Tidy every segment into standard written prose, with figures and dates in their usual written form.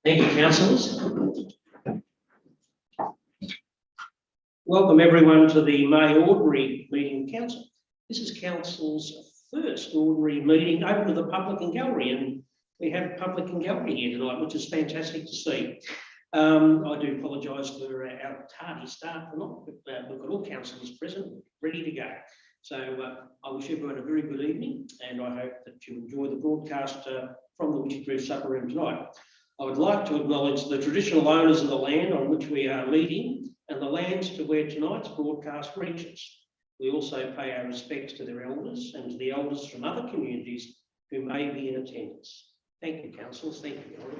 Thank you, councillors. Welcome everyone to the May Ordinary Meeting of Council. This is Council's first ordinary meeting open to the public and gallery, and we have public and gallery here tonight, which is fantastic to see. I do apologise for our tardy start tonight, but we've got all councillors present, ready to go. So I wish everyone a very good evening, and I hope that you enjoy the broadcast from the Witchy Supper Room tonight. I would like to acknowledge the traditional owners of the land on which we are meeting and the lands to where tonight's broadcast reaches. We also pay our respects to their elders and to the elders from other communities who may be in attendance. Thank you, councillors. Thank you, Elder.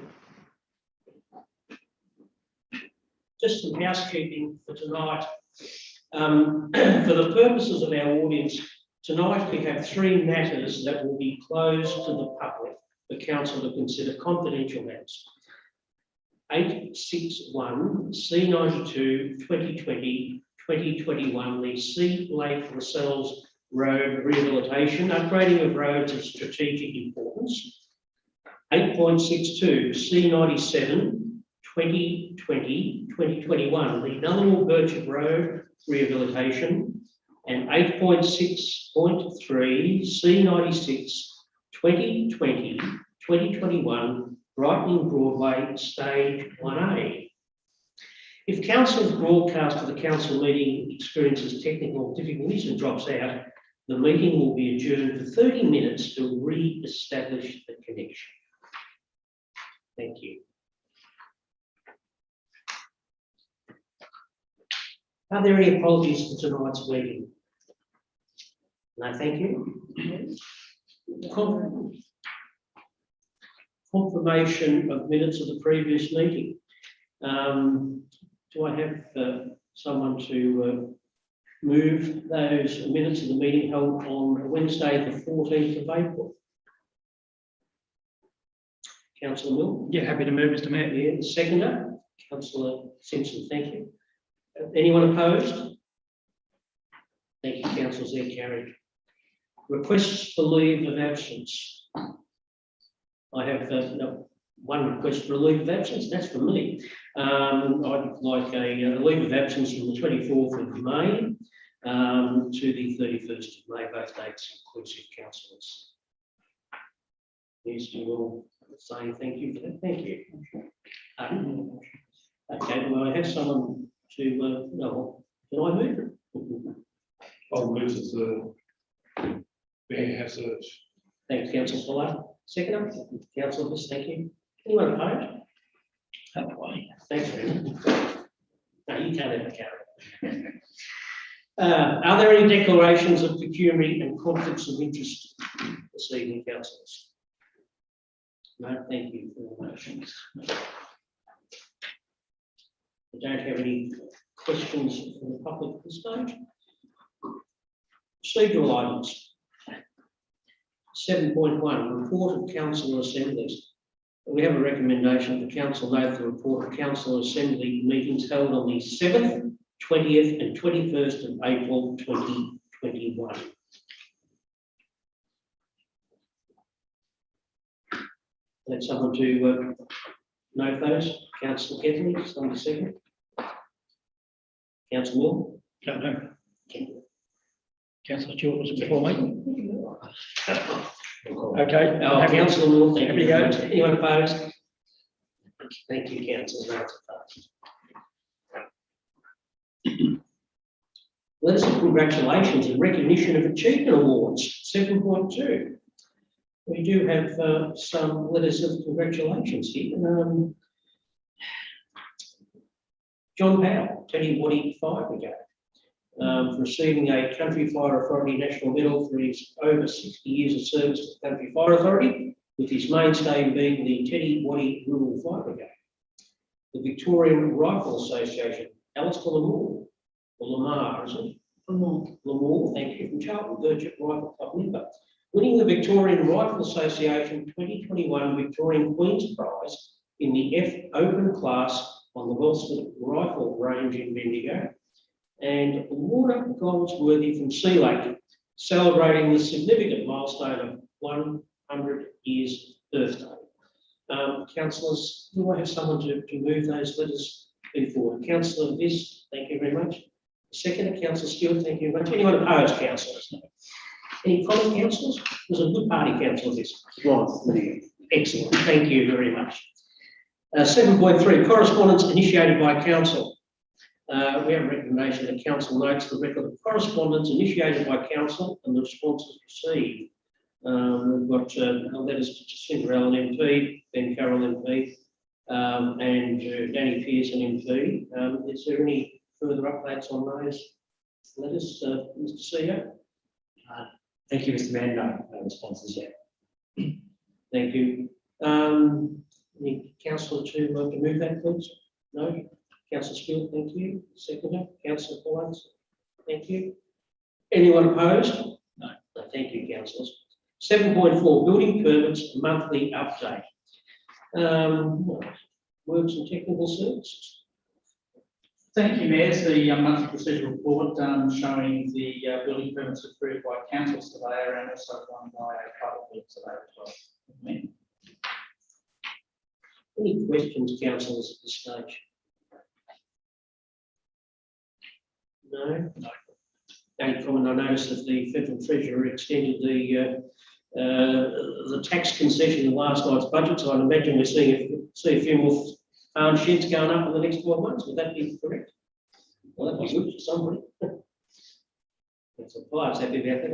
Just some housekeeping for tonight. For the purposes of our audience, tonight we have three matters that will be closed to the public for council to consider confidential matters. 861 C92 2020-2021, the Sea Lake Lascelles Road rehabilitation, upgrading of roads of strategic importance. 8.62 C97 2020-2021, the Nullarbor Birchip Road rehabilitation, and 8.6.3 C96 2020-2021, Brightening Broadway Stage 1A. If council's broadcast of the council meeting experiences technical difficulties and drops out, the meeting will be adjourned for 30 minutes to re-establish the connection. Thank you. Are there any apologies for tonight's meeting? No, thank you. Confirmation of minutes of the previous meeting. Do I have someone to move those minutes of the meeting held on Wednesday, the 14th of April? Councillor Mill? Yeah, happy to move, Mr. Mayor. Yeah, seconder, Councillor Simpson, thank you. Anyone opposed? Thank you, councillors, they're carried. Requests for leave of absence. I have one request for a leave of absence, that's for me. I'd like a leave of absence from the 24th of May to the 31st of May, both dates inclusive, councillors. Yes, you all saying thank you for that, thank you. Okay, well, I have someone to, no, can I move it? I'll move as the being hazard. Thanks, Councillor Fuller. Second, Councillor Miss, thank you. Anyone opposed? That way. Thanks, Brenda. No, you can't have a carrot. Are there any declarations of pecuniary and conflicts of interest this evening, councillors? No, thank you for the motions. I don't have any questions from the public at this stage. Procedural items. 7.1, report of council assemblies. We have a recommendation for council note the report of council assembly meetings held on the 7th, 20th and 21st of April 2021. Let someone to note those. Councillor Kethany, someone second. Councillor Mill? No. Councillor Stewart was before me. Okay. Councillor Mill, thank you. Go. Anyone opposed? Thank you, councillor. Letters of congratulations and recognition of achievement awards. 7.2. We do have some letters of congratulations here. John Powell, Teddy Waddy Fire Brigade, for receiving a Country Fire Authority National Medal for his over 60 years of service to the Country Fire Authority, with his mainstay being the Teddy Waddy Rural Fire Brigade. The Victorian Rifle Association, Alistair Lamore, or Lamar, is it? Lamore, thank you, from Charlton Birchip Rifle Club member, winning the Victorian Rifle Association 2021 Victorian Queen's Prize in the F Open class on the Wellsford Rifle Range in Bendigo, and Lorna Goldsworthy from Sea Lake, celebrating the significant milestone of 100 years birthday. Councillors, do I have someone to move those letters before? Councillor Viz, thank you very much. Second, Councillor Stewart, thank you very much. Anyone opposed, councillors? No. Any comment, councillors? It was a good party, Councillor Viz. Right. Excellent, thank you very much. 7.3, correspondence initiated by council. We have a recommendation that council notes the record of correspondence initiated by council and the responses received. We've got letters to Jacinta Allen MP, Ben Carroll MP, and Danny Pearson MP. Is there any further updates on those letters, Mr. CEO? Thank you, Mr. Mayor. No responses yet. Thank you. Any councillor to move that, please? No? Councillor Stewart, thank you. Seconder, Councillor Collins, thank you. Anyone opposed? No. No, thank you, councillors. 7.4, building permits monthly update. Works and technical services. Thank you, Mayor. It's the monthly procedure report showing the building permits approved by councils today and also one by a public board today as well. Amen. Any questions, councillors, at this stage? No? No. Only comment, I noticed that the Federal Treasurer extended the tax concession in last night's budget, so I'd imagine we're seeing a few more farm sheds going up in the next 12 months. Would that be correct? Well, that was good for somebody. That's a pipe's happy about that.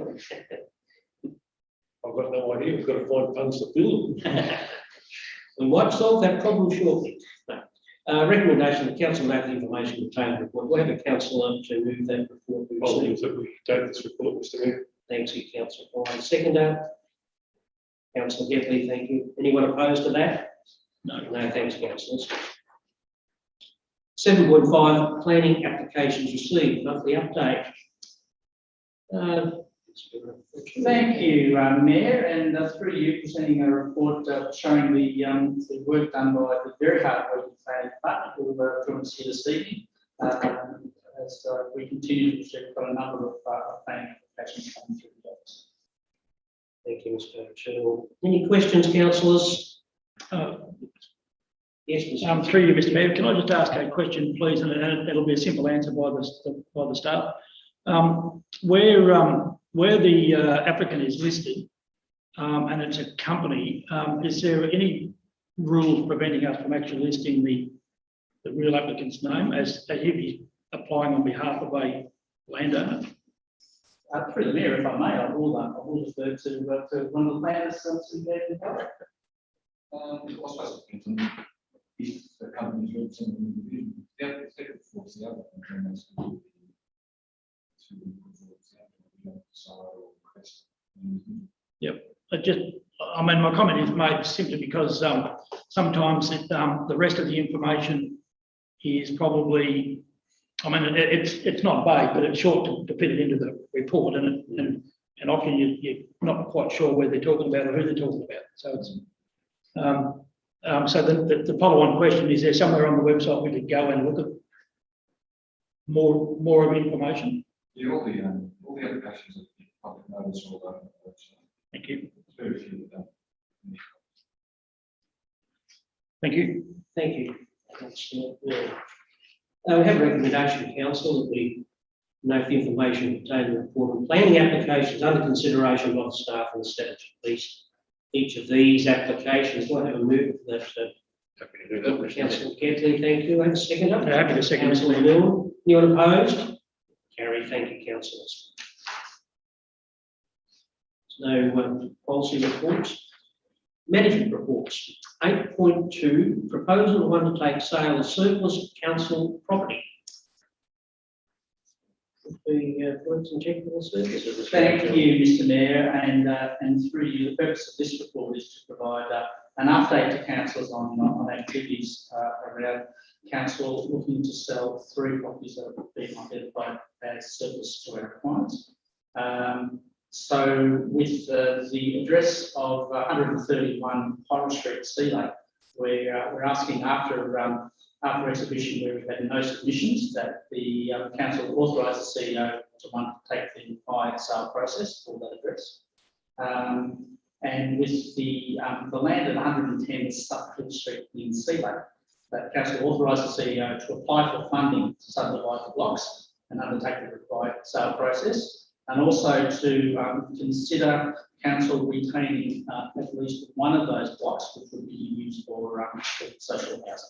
I've got no idea. We've got to find funds to build them. We might solve that problem shortly. No. Recommendation that council note the information contained in the report. We'll have a councillor to move that report. I'll move that we take this report, Mr. Mayor. Thanks, you, Councillor Collins. Seconder, Councillor Getley, thank you. Anyone opposed to that? No. No, thanks, councillors. 7.5, planning applications received, monthly update. Thank you, Mayor, and through you presenting a report showing the work done by the very hard working planning department who are joining us here this evening. As we continue to receive quite a number of planning applications coming through the office. Thank you, Mr. Chair. Any questions, councillors? Yes, Mr. Through you, Mr. Mayor, can I just ask a question, please, and it'll be a simple answer by the staff. Where the applicant is listed and it's a company, is there any rules preventing us from actually listing the real applicant's name as if he's applying on behalf of a landowner? Through the Mayor, if I may, I will refer to one of the planners to get the director. If the company is representing an individual, they could force the other to Yep. I mean, my comment is made simply because sometimes the rest of the information is probably, I mean, it's not vague, but it's short to fit it into the report, and often you're not quite sure where they're talking about or who they're talking about. So it's so the follow-on question is: there somewhere on the website we could go and look at more of information? Yeah, all the applications of public notice all over the website. Thank you. Very few of them. Thank you. Thank you. We have a recommendation, council, that we note the information contained in the report on planning applications under consideration by the staff and the statutory police. Each of these applications, do I have a move for that? Happy to do that. Councillor Getley, thank you. And second up. Happy to second. Councillor Milne. Anyone opposed? Carry. Thank you, councillors. No policy reports. Management reports. 8.2, proposal to undertake sale of surplus council property. The works and technical services. Thank you, Mr. Mayor, and through you, the purpose of this report is to provide an update to councillors on activities around council looking to sell 3 properties that have been identified as surplus to our requirements. So with the address of 131 Holland Street, Sea Lake, we're asking after exhibition where we've had no submissions that the council authorise the CEO to take the entire sale process for that address. And with the land at 110 Sutcliffe Street in Sealand, that council authorised the CEO to apply for funding to subdivide the blocks and undertake the required sale process, and also to consider council retaining at least one of those blocks, which would be used for social housing.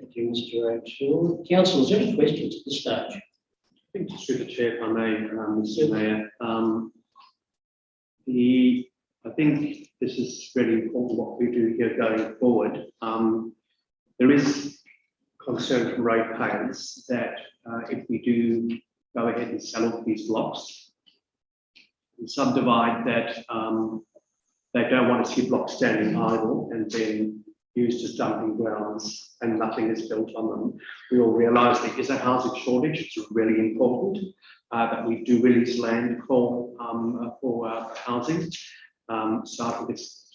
Thank you, Mr. O'Toole. Council, is there any questions at this stage? Thank you, through the chair, if I may, Mr. Mayor. I think this is really important what we do here going forward. There is concern from ratepayers that if we do go ahead and sell off these blocks and subdivide, that they don't want to see blocks standing idle and then used as dumping grounds and nothing is built on them. We all realise there is a housing shortage. It's really important that we do release land for housing. So I think it's,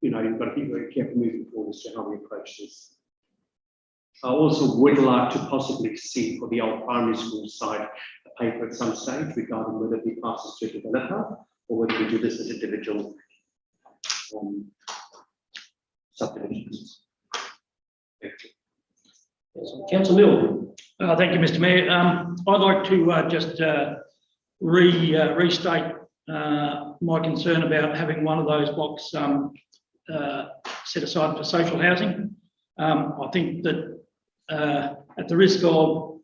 you've got to be very careful moving forward as to how we approach this. I also would like to possibly see for the old primary school side a paper at some stage regarding whether it passes to a developer or whether we do this as individual subdivisions. Thank you. Councillor Milne. Thank you, Mr. Mayor. I'd like to just restate my concern about having one of those blocks set aside for social housing. I think that at the risk of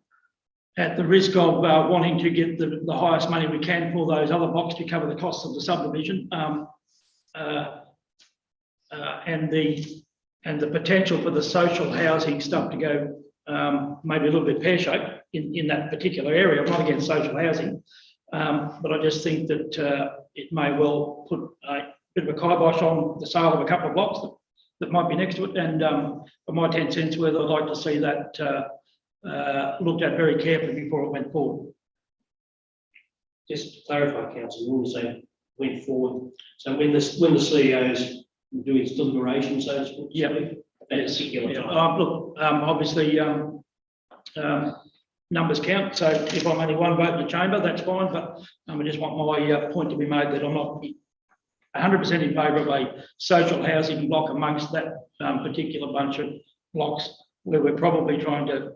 wanting to get the highest money we can for those other blocks to cover the costs of the subdivision, and the potential for the social housing stuff to go maybe a little bit pear-shaped in that particular area. I'm not against social housing, but I just think that it may well put a bit of a kibosh on the sale of a couple of blocks that might be next to it. And for my 10 cents worth, I'd like to see that looked at very carefully before it went forward. Just to clarify, Councillor Milne, say went forward. So when the CEO's doing its deliberation, so to speak, Yeah. at that particular Yeah. time. Look, obviously, numbers count. So if I'm only one vote in the chamber, that's fine. But I just want my point to be made that I'm not 100% in favour of a social housing block amongst that particular bunch of blocks where we're probably trying to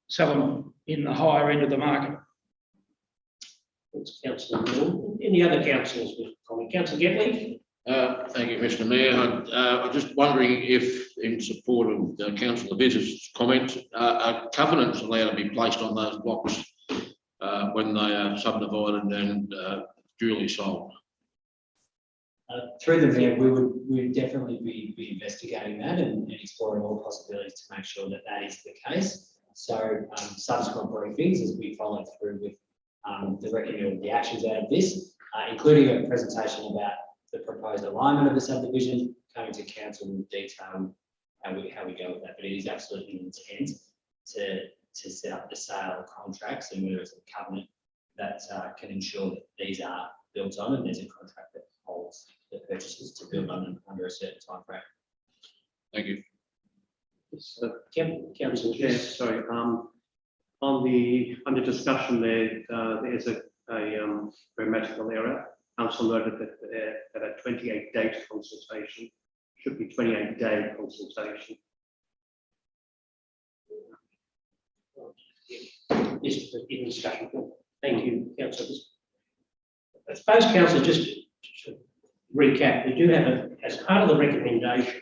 sell them in the higher end of the market. Thanks, Councillor Milne. Any other councillors with comment? Councillor Getley. Thank you, Mr. Mayor. I'm just wondering if, in support of Councillor Viz's comment, are covenants allowed to be placed on those blocks when they are subdivided and duly sold? Through the mayor, we would definitely be investigating that and exploring all possibilities to make sure that that is the case. So subsequent briefings as we follow through with the reckoning of the actions out of this, including a presentation about the proposed alignment of the subdivision, coming to council with detail how we go with that. But it is absolutely intent to set up the sale contracts and whether it's a covenant that can ensure that these are built on and there's a contract that holds the purchases to build on under a certain time frame. Thank you. Councillor Chair, sorry. Under discussion there is a grammatical error. Council noted that a 28-day consultation should be 28-day consultation. Yes, in discussion. Thank you, councillors. I suppose, councillor, just to recap, we do have as part of the recommendation,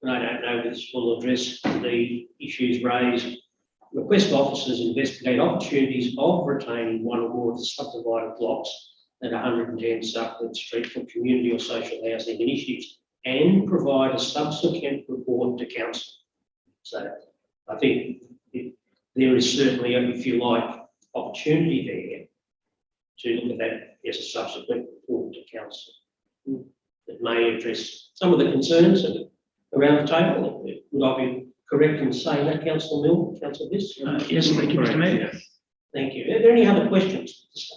and I don't know if this will address the issues raised, request officers investigate opportunities of retaining one or more of the subdivided blocks at 110 Sutcliffe Street for community or social housing initiatives and provide a subsequent report to council. So I think there is certainly, if you like, opportunity there to look at that as a subsequent report to council that may address some of the concerns around the table. Would I be correct in saying that, Councillor Milne? Councillor Viss? Yes, thank you, Mr. Mayor. Thank you. Are there any other questions?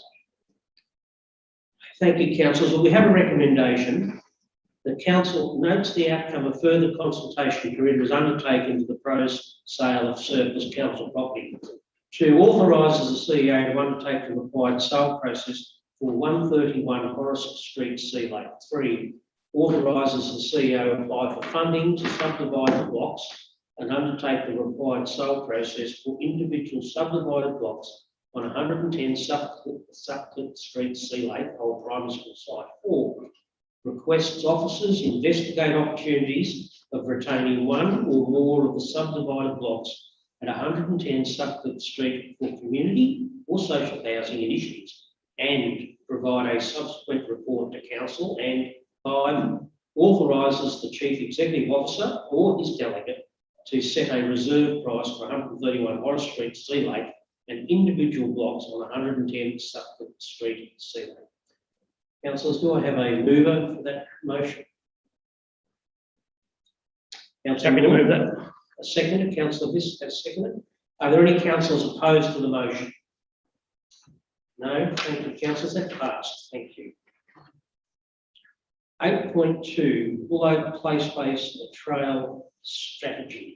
Thank you, councillors. Well, we have a recommendation. The council notes the outcome of further consultation period was undertaken to the proposed sale of surplus council property. 2, authorises the CEO to undertake the required sale process for 131 Horace Street, Sea Lake. 3, authorises the CEO to apply for funding to subdivide the blocks and undertake the required sale process for individual subdivided blocks on 110 Sutcliffe Street, Sea Lake, old primary school site. 4, requests officers investigate opportunities of retaining one or more of the subdivided blocks at 110 Sutcliffe Street for community or social housing initiatives and provide a subsequent report to council. And 5, authorises the chief executive officer or his delegate to set a reserve price for 131 Horace Street, Sea Lake, and individual blocks on 110 Sutcliffe Street, Sea Lake. Councillors, do I have a mover for that motion? Councillor Happy to Moore? move that. A second, Councillor Viss has seconded. Are there any councillors opposed to the motion? No, thank you, councillors, that passed, thank you. 8.2, Buloke Place-Based Trail Strategy.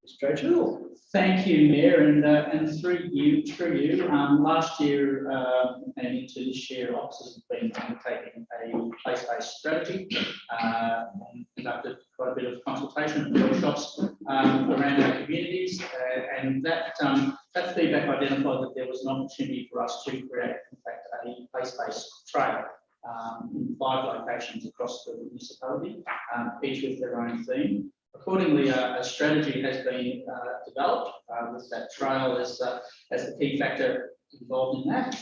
Mr. O'Toole. Thank you, Mayor, and through you, last year and into this year, officers have been undertaking a place-based strategy, and conducted quite a bit of consultation and workshops around our communities, and that feedback identified that there was an opportunity for us to create, in fact, a place-based trail in 5 locations across the municipality, each with their own theme. Accordingly, a strategy has been developed with that trail as the key factor involved in that,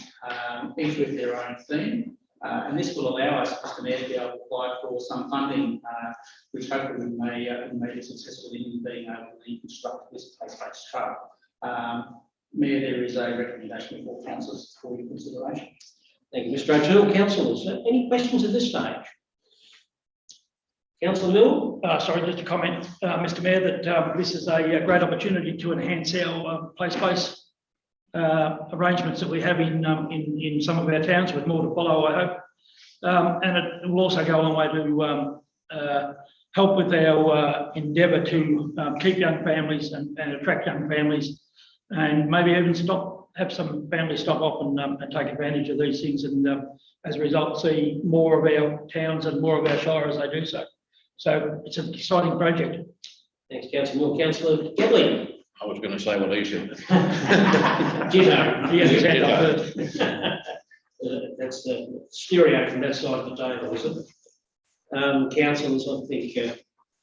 each with their own theme. And this will allow us, Mr. Mayor, to be able to apply for some funding, which hopefully we may be successful in being able to reconstruct this place-based trail. Mayor, there is a recommendation for councillors for your consideration. Thank you, Mr. O'Toole. Councillors, any questions at this stage? Councillor Mill? Sorry, just a comment, Mr. Mayor, that this is a great opportunity to enhance our place-based arrangements that we have in some of our towns, with more to follow, I hope. And it will also go a long way to help with our endeavour to keep young families and attract young families, and maybe even have some families stop off and take advantage of these things, and as a result see more of our towns and more of our shire as they do so. So it's an exciting project. Thanks, Councillor Mill. Councillor Kelly? I was going to say what he said. Ditto. He has his hand up first. That's the stereo from that side of the table, is it? Councillors, I think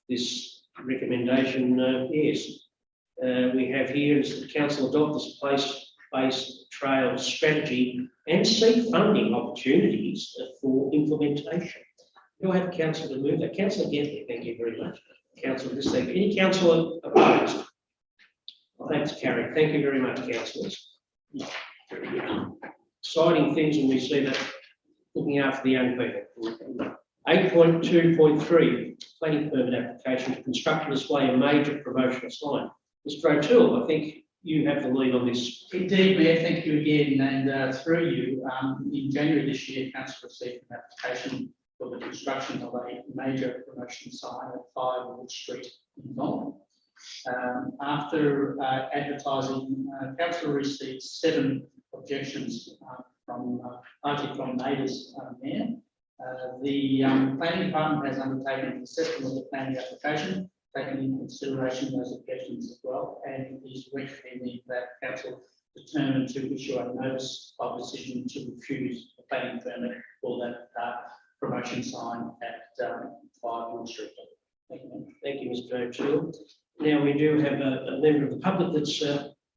this recommendation, yes. We have here is the council adopt this place-based trail strategy and seek funding opportunities for implementation. Do I have a councillor to move that? Councillor Gethley, thank you very much. Councillor this thing. Any councillor opposed? Well, that's carried. Thank you very much, councillors. Exciting things when we see that, looking after the young people. 8.2.3, planning permit application to construct and display a major promotional sign. Mr. O'Toole, I think you have the lead on this. Indeed, Mayor, thank you again, and through you, in January this year, council received an application for the construction of a major promotion sign at 5 Ward Street in Vaughan. After advertising, council received 7 objections largely from neighbours, Mayor. The planning department has undertaken an assessment of the planning application, taking into consideration those objections as well, and is recommending that council determine to issue a notice of decision to refuse the planning permit for that promotion sign at 5 Ward Street. Thank you. Thank you, Mr. O'Toole. Now we do have a member of the public that's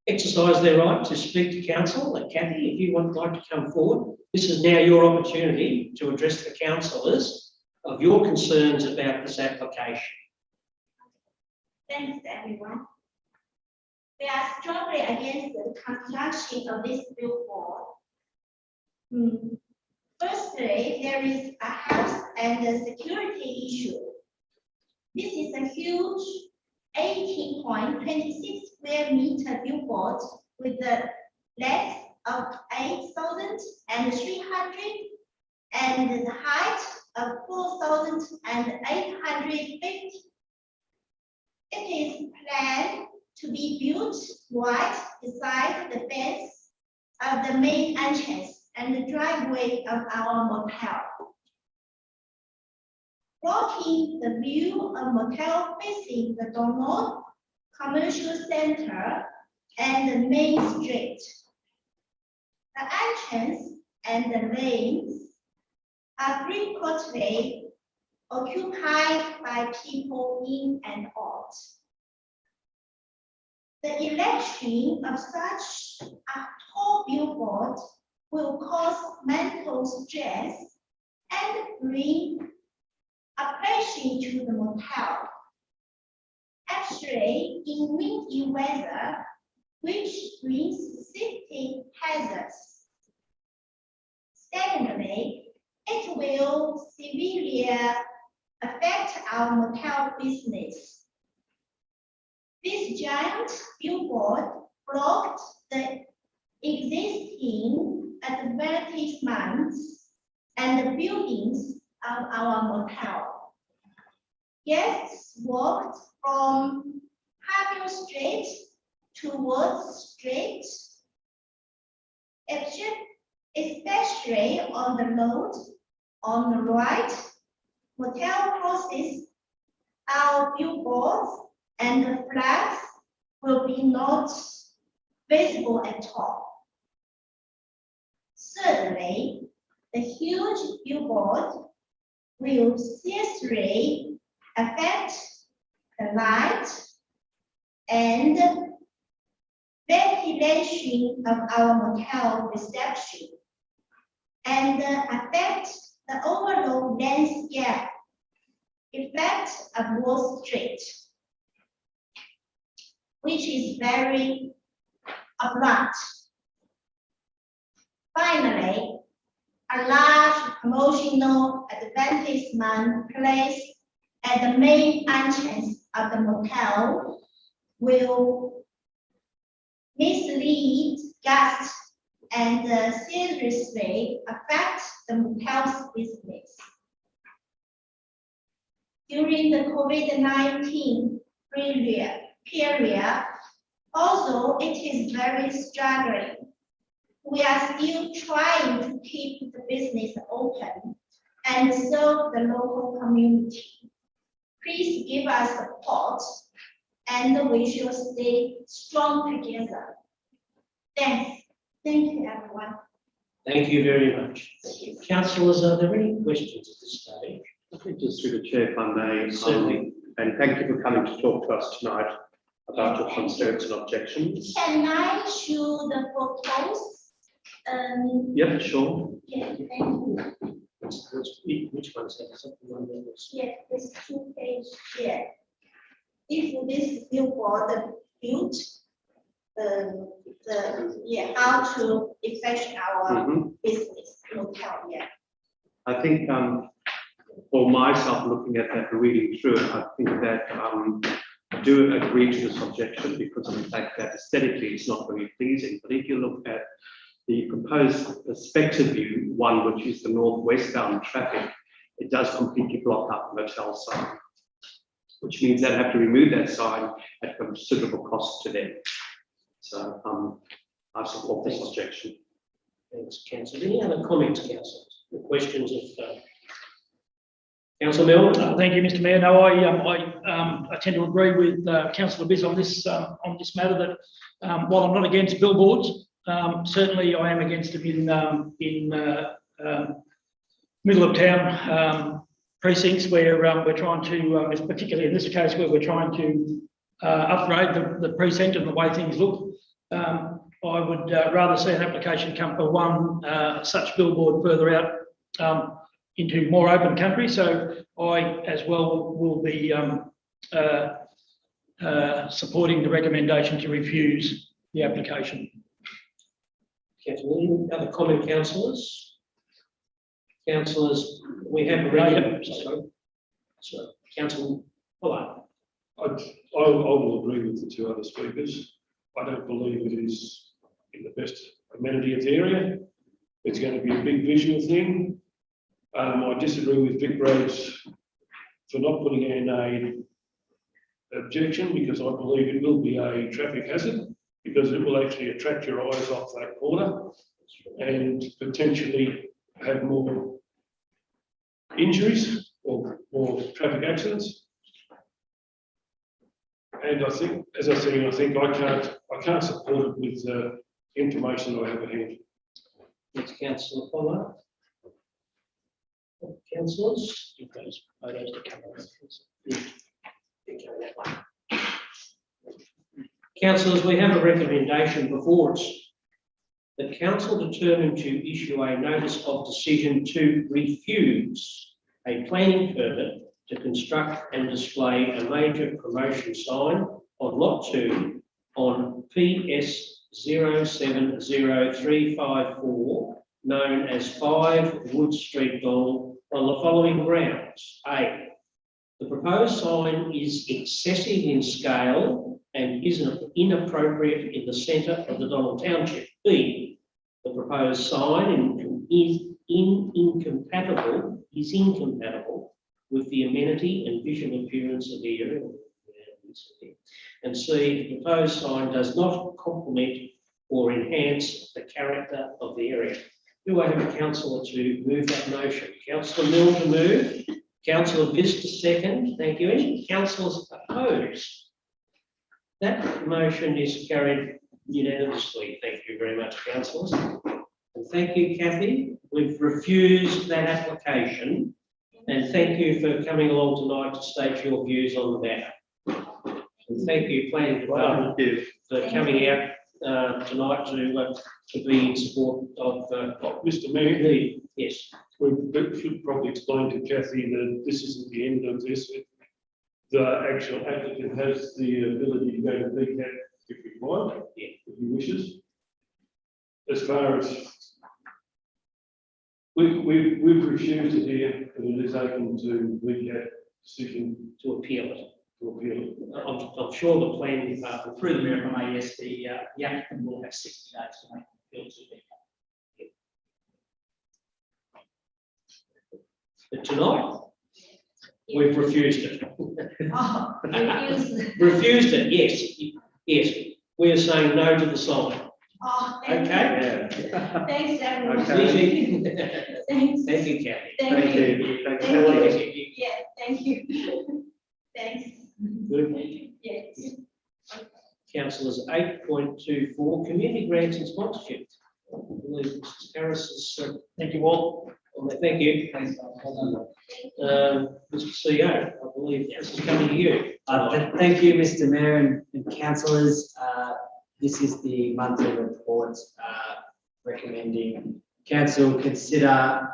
exercised their right to speak to council. Kathy, if you would like to come forward, this is now your opportunity to address the councillors of your concerns about this application. Thanks, everyone. We are strongly against the construction of this billboard. Firstly, there is a health and a security issue. This is a huge 18.26 square meter billboard with the length of 8,300 and the height of 4,850. It is planned to be built right beside the fence of the main entrance. and the driveway of our motel, blocking the view of motel facing the Donald Commercial Center and the main street. The entrance and the lanes are frequently occupied by people in and out. The erection of such a tall billboard will cause mental stress and bring oppression to the motel. Actually, in windy weather, which brings safety hazards. Secondly, it will severely affect our motel business. This giant billboard blocked the existing advertisements and the buildings of our motel. Guests walked from Harvey Street towards Street, especially on the road on the right. Motel crosses our billboards and the flags will be not visible at all. Thirdly, the huge billboard will seriously affect the light and ventilation of our motel reception and affect the overall landscape effect of Wall Street, which is very abrupt. Finally, a large promotional advertisement placed at the main entrance of the motel will mislead guests and seriously affect the motel's business. During the COVID-19 period, although it is very struggling, we are still trying to keep the business open and serve the local community. Please give us support and we shall stay strong together. Thanks. Thank you, everyone. Thank you very much. Councillors, are there any questions at this stage? I think just through the chair, if I may. Certainly. And thank you for coming to talk to us tonight about your concerns and objections. Can I show the photos? Yep, sure. Yeah, thank you. Which one's that? Is that the one that was? Yeah, this 2 page here. If this billboard built, how to affect our business local, yeah. I think for myself, looking at that, reading through it, I think that I do agree to this objection because of the fact that aesthetically it's not very pleasing. But if you look at the proposed perspective view, one which is the northwestbound traffic, it does completely block up the motel sign, which means they have to remove that sign at considerable cost to them. So I support this objection. Thanks, Councillor. Any other comments, councillors? The questions of Councillor Milne? Thank you, Mr. Mayor. No, I tend to agree with Councillor Biz on this matter that while I'm not against billboards, certainly I am against them in middle of town precincts where we're trying to, particularly in this case, where we're trying to upgrade the precinct and the way things look. I would rather see an application come for one such billboard further out into more open country. So I, as well, will be supporting the recommendation to refuse the application. Councillor, any other comment, councillors? Councillors, we have already. So, Councillor, hello. I will agree with the two other speakers. I don't believe it is in the best amenity area. It's going to be a big visual thing. I disagree with Vic Rhodes for not putting in an objection because I believe it will be a traffic hazard because it will actually attract your eyes off that corner. and potentially have more injuries or more traffic accidents. And I think, as I said, I think I can't support it with the information I have at hand. Next, councillor Pollard. Councillors, you've got those photos to cover. Councillors, we have a recommendation before us. The council determined to issue a notice of decision to refuse a planning permit to construct and display a major promotion sign on lot 2 on PS 070354, known as 5 Wood Street, Donald, on the following grounds. A, the proposed sign is excessive in scale and is inappropriate in the centre of the Donald Township. B, the proposed sign is incompatible with the amenity and visual appearance of the area. And C, the proposed sign does not complement or enhance the character of the area. Do I have a councillor to move that motion? Councillor Milne to move. Councillor Viss to second. Thank you. Any councillors opposed? That motion is carried unanimously. Thank you very much, councillors. And thank you, Kathy. We've refused that application. And thank you for coming along tonight to state your views on the matter. And thank you, Planning Department, for coming out tonight to be in support of Mr. Mayor, yes. we should probably explain to Kathy that this isn't the end of this. The actual applicant has the ability to go to VCAT if required, if he wishes. As far as we've refused it here, and it is open to VCAT decision To appeal it. to appeal it. I'm sure the Planning Department, Through the mayor, if I may, yes, the applicant will have 60 days to make an appeal to the. but tonight, we've refused it. Oh, refuse. Refused it, yes, yes. We are saying no to the sign. Oh, thank you. Okay? Thanks, everyone. Okay. Easy. Thanks. Thank you, Kathy. Thank you. Thank Thank you. you. Yeah, thank you. Thanks. Good. Yes. Councillors 8.24, community grants and sponsorship. I believe Mrs. Harris is, Thank you all. thank you. Thanks. Mr. CEO, I believe this is coming to you. Thank you, Mr. Mayor and councillors. This is the monthly report recommending council consider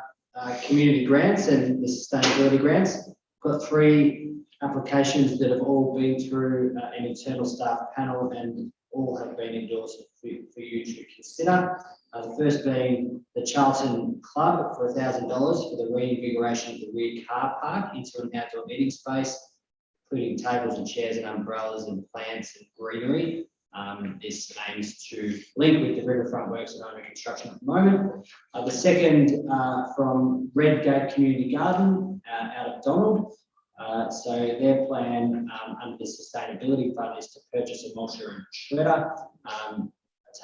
community grants and the sustainability grants. Got 3 applications that have all been through an internal staff panel and all have been endorsed for you to consider. The first being the Charlton Club for $1,000 for the reinvigoration of the rear car park into an outdoor meeting space, including tables and chairs and umbrellas and plants and greenery. This aims to link with the riverfront works that are under construction at the moment. The second from Redgate Community Garden out of Donald. So their plan under the sustainability fund is to purchase a mulcher and shredder. I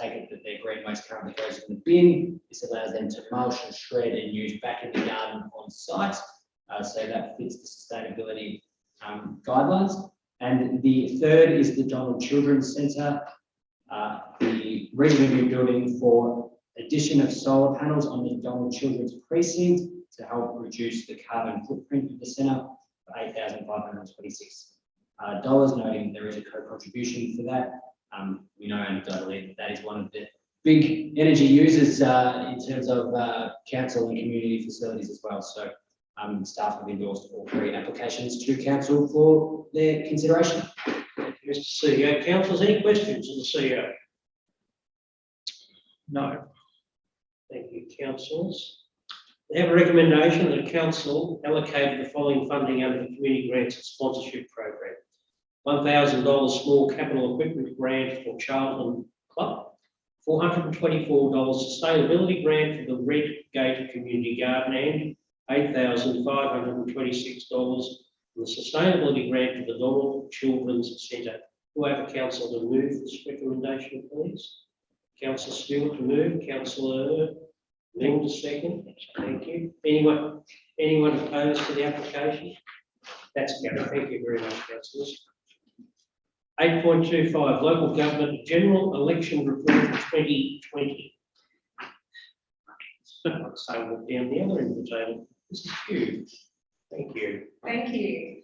take it that their green waste currently goes in the bin. This allows them to mulch and shred and use back in the garden on site. So that fits the sustainability guidelines. And the third is the Donald Children's Centre, the revenue building for addition of solar panels on the Donald Children's Precinct to help reduce the carbon footprint of the centre for $8,526. Noting there is a co-contribution for that. We know anecdotally that is one of the big energy users in terms of council and community facilities as well. So staff have endorsed all 3 applications to council for their consideration. Thank you, Mr. CEO. Councillors, any questions of the CEO? No. Thank you, councillors. They have a recommendation that council allocated the following funding under the community grants and sponsorship program. $1,000 small capital equipment grant for Charlton Club, $424 sustainability grant for the Redgate Community Garden, and $8,526 for the sustainability grant for the Donald Children's Centre. Do I have a council to move this recommendation, please? Councillor Stewart to move, Councillor Neal to second. Thank you. Anyone opposed to the application? That's carried. Thank you very much, councillors. 8.25, local government general election report for 2020. So we'll down the other end of the table. This is huge. Thank you. Thank you.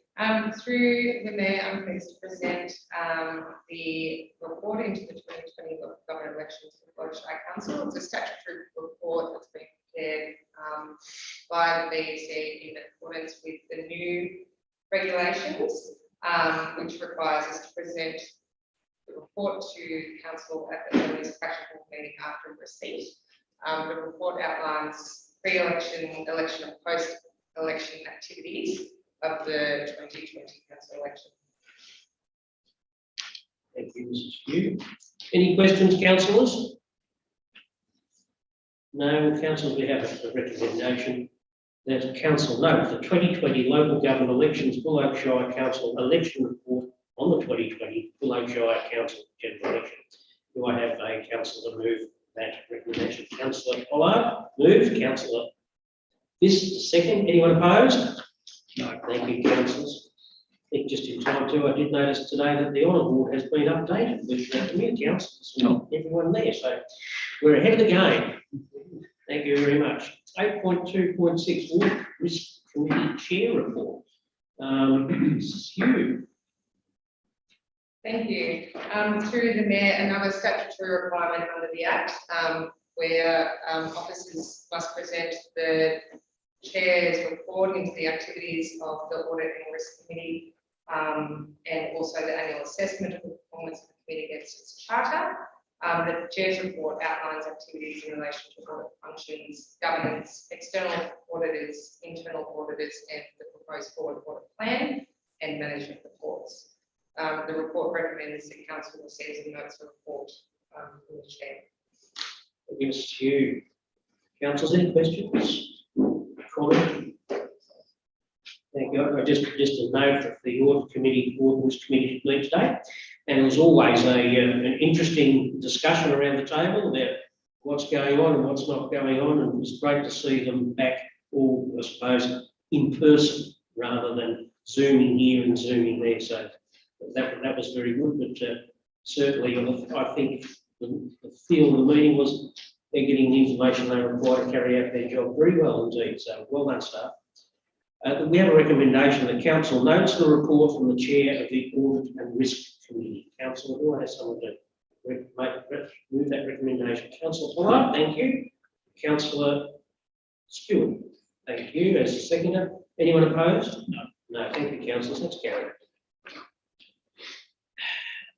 Through the Mayor, I'm pleased to present the report into the 2020 local government elections for the Buloke Shire Council. It's a statutory report that's been prepared by the BEC in accordance with the new regulations, which requires us to present the report to council at the earliest practical meeting after receipt. The report outlines pre-election, election and post-election activities of the 2020 council election. Thank you, Mrs. Hugh. Any questions, councillors? No, councillors, we have a recommendation that council note the 2020 local government elections Buloke Shire Council election report on the 2020 Buloke Shire Council general election. Do I have a councillor to move that recommendation? Councillor Pollard, move. Councillor This second. Anyone opposed? No. Thank you, councillors. I think just in time too, I did notice today that the honour board has been updated with the new councillors and everyone there. So we're ahead of the game. Thank you very much. 8.2.6 Water Risk Committee Chair Report. Mrs. Hugh. Thank you. Through the Mayor, another statutory requirement under the Act, where officers must present the Chair's report into the activities of the Audit and Risk Committee, and also the annual assessment of the performance of the committee against its charter. The Chair's report outlines activities in relation to audit functions, governance, external auditors, internal auditors, and the proposed forward audit plan and management reports. The report recommends that council receives and notes a report from the Chair. Thank you, Mrs. Hugh. Councillors, any questions? Comment? Thank you. Just a note that the Audit Committee, Audit Risk Committee met today, and it was always an interesting discussion around the table about what's going on and what's not going on, and it was great to see them back all, I suppose, in person rather than zooming here and zooming there. So that was very good, but certainly I think the feel of the meeting was they're getting the information they require to carry out their job very well indeed. So well done, staff. We have a recommendation that council notes the report from the chair of the Audit and Risk Committee. Councillor, do I have someone to move that recommendation? Councillor Pollard, thank you. Councillor Stewart, thank you. As a seconder, anyone opposed? No. No, thank you, councillors. That's carried.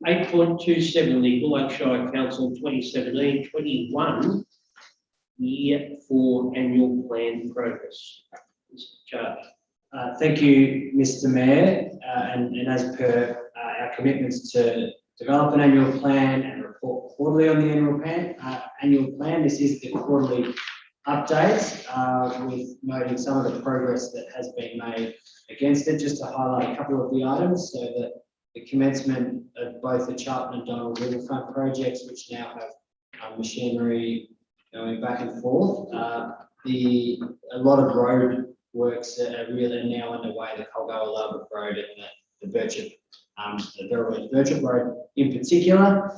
8.27, the Buloke Shire Council 2017-21 year 4 annual plan progress. Mr. Charge. Thank you, Mr. Mayor, and as per our commitments to develop an annual plan and report quarterly on the annual plan, this is the quarterly update with noting some of the progress that has been made against it. Just to highlight a couple of the items, so that the commencement of both the Charlton and Donald Riverfront projects, which now have machinery going back and forth. A lot of road works are really now underway, the Colgoa Larbert Road and the Birchip Road in particular.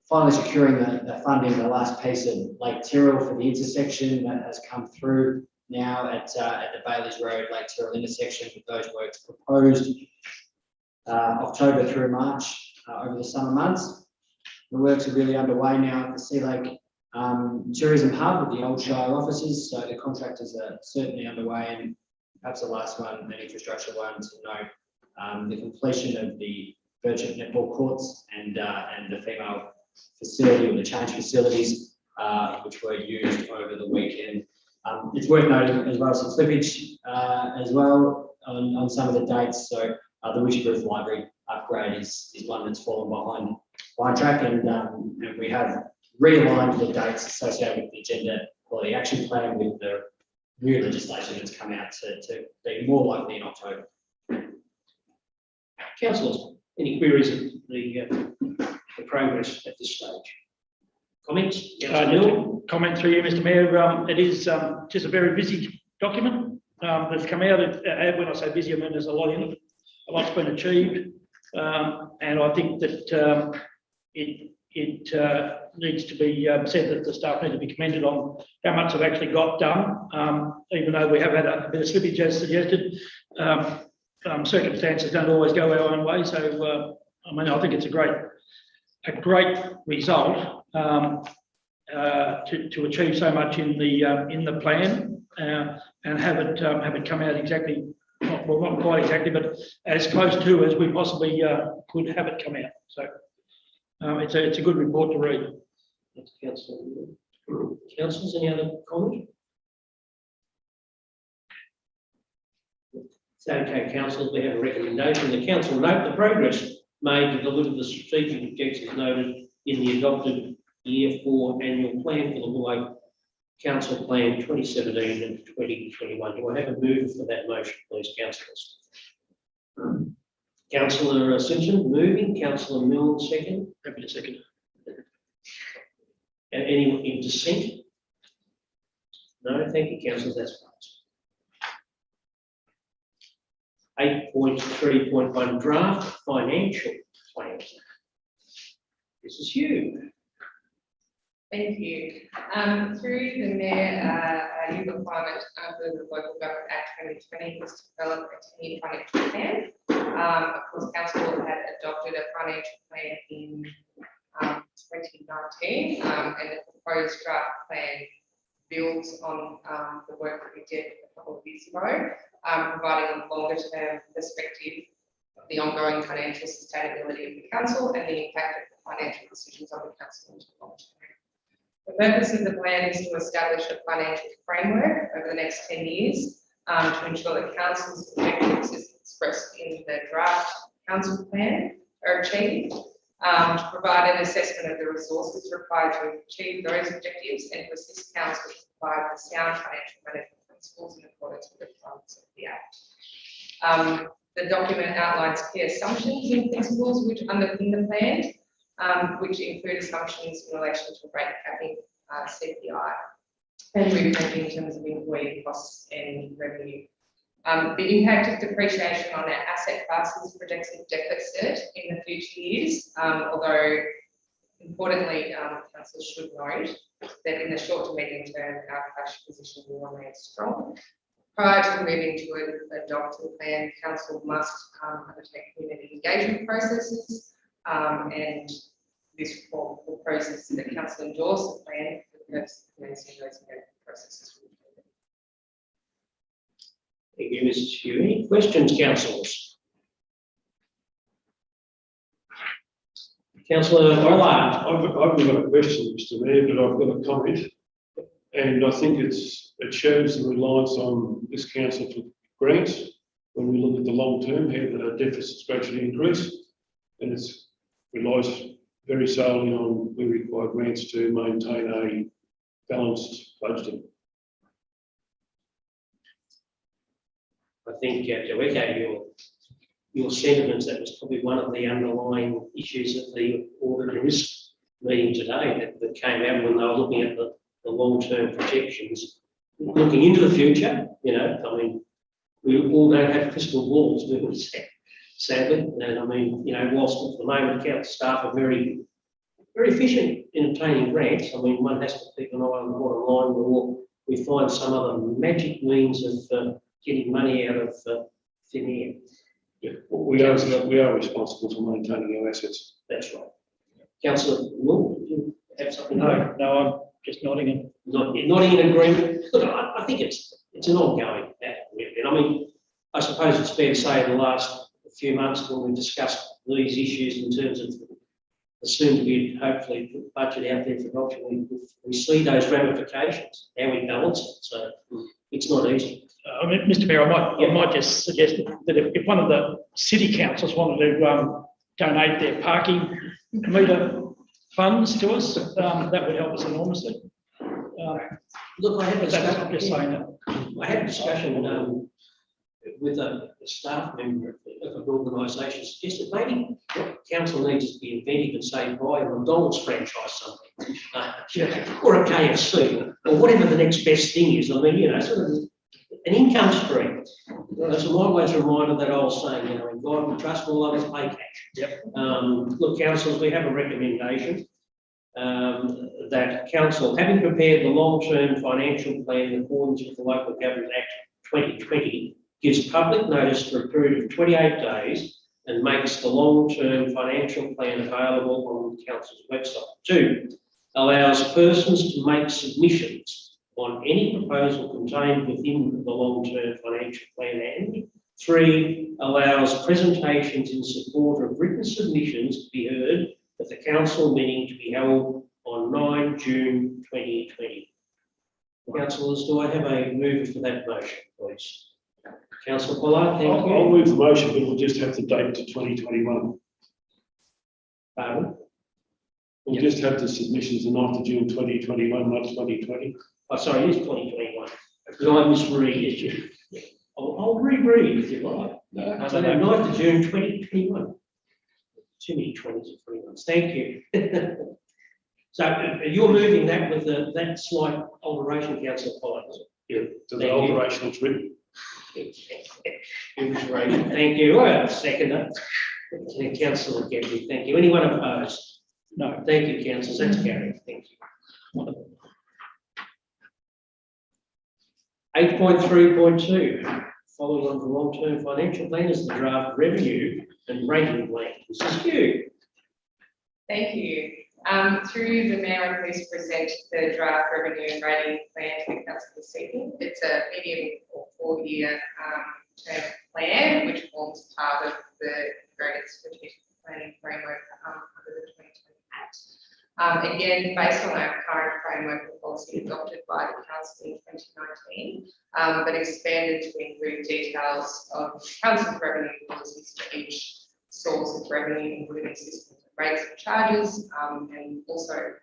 Finally securing the funding, the last piece of Lake Tyrrell for the intersection that has come through now at the Bailey's Road, Lake Tyrrell intersection, with those works proposed October through March over the summer months. The works are really underway now at the Sea Lake Tourism Hub with the Old Shire offices, so the contractors are certainly underway, and perhaps the last one, the infrastructure one, to note the completion of the Birchip netball courts and the female facility, or the change facilities, which were used over the weekend. It's worth noting as well some slippage as well on some of the dates. So the Wishroof Library upgrade is one that's fallen behind track, and we have realigned the dates associated with the Gender Quality Action Plan with the new legislation that's come out to be more likely in October. Councillors, any queries of the progress at this stage? Comments? Just Councillor Milne? a comment through you, Mr Mayor. It is just a very busy document that's come out. When I say busy, I mean there's a lot in it. A lot's been achieved. And I think that it needs to be said that the staff need to be commended on how much they've actually got done, even though we have had a bit of slippage as suggested. Circumstances don't always go our own way, so I mean I think it's a great result to achieve so much in the plan and have it come out exactly. Well, not quite exactly, but as close to as we possibly could have it come out. So it's a good report to read. Thanks, Councillor Milne. Councillors, any other comment? So, okay, councillors, we have a recommendation. The council note the progress made to deliver the strategic objectives noted in the adopted Year 4 annual plan for the Buloke Council Plan 2017 and 2021. Do I have a move for that motion, please, councillors? Councillor Simpson moving, councillor Milne second. Happy to second. Anyone in dissent? No, thank you, councillors, that's passed. 8.3.1 draft financial plan. This is you. Thank you. Through the Mayor, a new requirement under the Local Government Act 2020 was to develop a 10-year financial plan. Of course, Council had adopted a financial plan in 2019, and the proposed draft plan builds on the work that we did a couple of years ago, providing a longer-term perspective of the ongoing financial sustainability of the Council and the impact of the financial decisions on the Council into the long term. The purpose of the plan is to establish a financial framework over the next 10 years to ensure that Council's objectives as expressed in the draft Council plan are achieved, to provide an assessment of the resources required to achieve those objectives and to assist Council to provide the sound financial management principles in accordance with the requirements of the Act. The document outlines key assumptions and principles which underpin the plan, which include assumptions in relation to rate capping, CPI, and movement in terms of employee costs and revenue. The impact of depreciation on our asset classes projects a deficit in the future years, although importantly, council should note that in the short to medium term, our cash position will remain strong. Prior to moving to adopt the plan, council must undertake community engagement processes, and this will process that council endorse the plan for the purpose of commencing those engagement processes. Thank you, Mrs. Hugh. Any questions, councillors? Councillor Ollard. I've got a question, Mr. Mayor, but I've got a comment. And I think it shows the reliance on this council for grants when we look at the long term, how the deficits gradually increase. And it relies very solely on we require grants to maintain a balanced budget. I think to echo your sentiments, that was probably one of the underlying issues at the audit and risk meeting today that came out when they were looking at the long-term projections, looking into the future. You know, I mean, we all don't have crystal balls, we would say, sadly. And I mean, you know, whilst at the moment council staff are very, very efficient in obtaining grants, I mean, one has to keep an eye on the bottom line, or we find some other magic means of getting money out of thin air. Yeah, we are responsible for maintaining our assets. That's right. Councillor Milne, do you have something? No, I'm just nodding in. Nodding in agreement. Look, I think it's an ongoing matter, really. And I mean, I suppose it's fair to say in the last few months when we discussed these issues in terms of the soon-to-be hopefully budget out there for culture, we see those ramifications, how we balance it. So it's not easy. I mean, Mr. Mayor, I might just suggest that if one of the city councils wanted to donate their parking meter funds to us, that would help us enormously. Look, I had a discussion. I'm just saying that. I had a discussion with a staff member, an organisation suggested maybe what council needs is to be inventive and say buy a McDonald's franchise something, or a KFC, or whatever the next best thing is. I mean, you know, sort of an income stream. That's always a reminder of that old saying, you know, in God we trust, all others pay cash. Yep. Look, councillors, we have a recommendation that council, having prepared the long-term financial plan in accordance with the Local Government Act 2020, gives public notice for a period of 28 days and makes the long-term financial plan available on the council's website. 2, allows persons to make submissions on any proposal contained within the long-term financial plan. And 3, allows presentations in support of written submissions to be heard at the council meeting to be held on 9 June 2020. Councillors, do I have a mover for that motion, please? Councillor Bullard, thank you. I'll move the motion, but we'll just have to date to 2021. Pardon? We'll just have the submissions the 9th of June 2021, not 2020. Oh, sorry, it is 2021. Did I misread it? I'll reread if you like. No, So the 9th of June 2021. Too many 20s and 21s. Thank you. So you're moving that with that slight alteration, Councillor Collins. Yeah, so the alteration is written. Thank you. Well, seconder. Councillor Getley, thank you. Anyone opposed? No. Thank you, councillors. That's carried. Thank you. 8.3.2, following on the long-term financial plan is the draft revenue and rating plan. This is you. Thank you. Through the Mayor, I'm pleased to present the draft revenue and rating plan to the council this evening. It's a medium or 4-year term plan, which forms part of the integrated strategic planning framework under the 2020 Act. Again, based on our current framework and policy adopted by the council in 2019, but expanded to include details of council revenue policies for each source of revenue, including systems of rates and charges, and also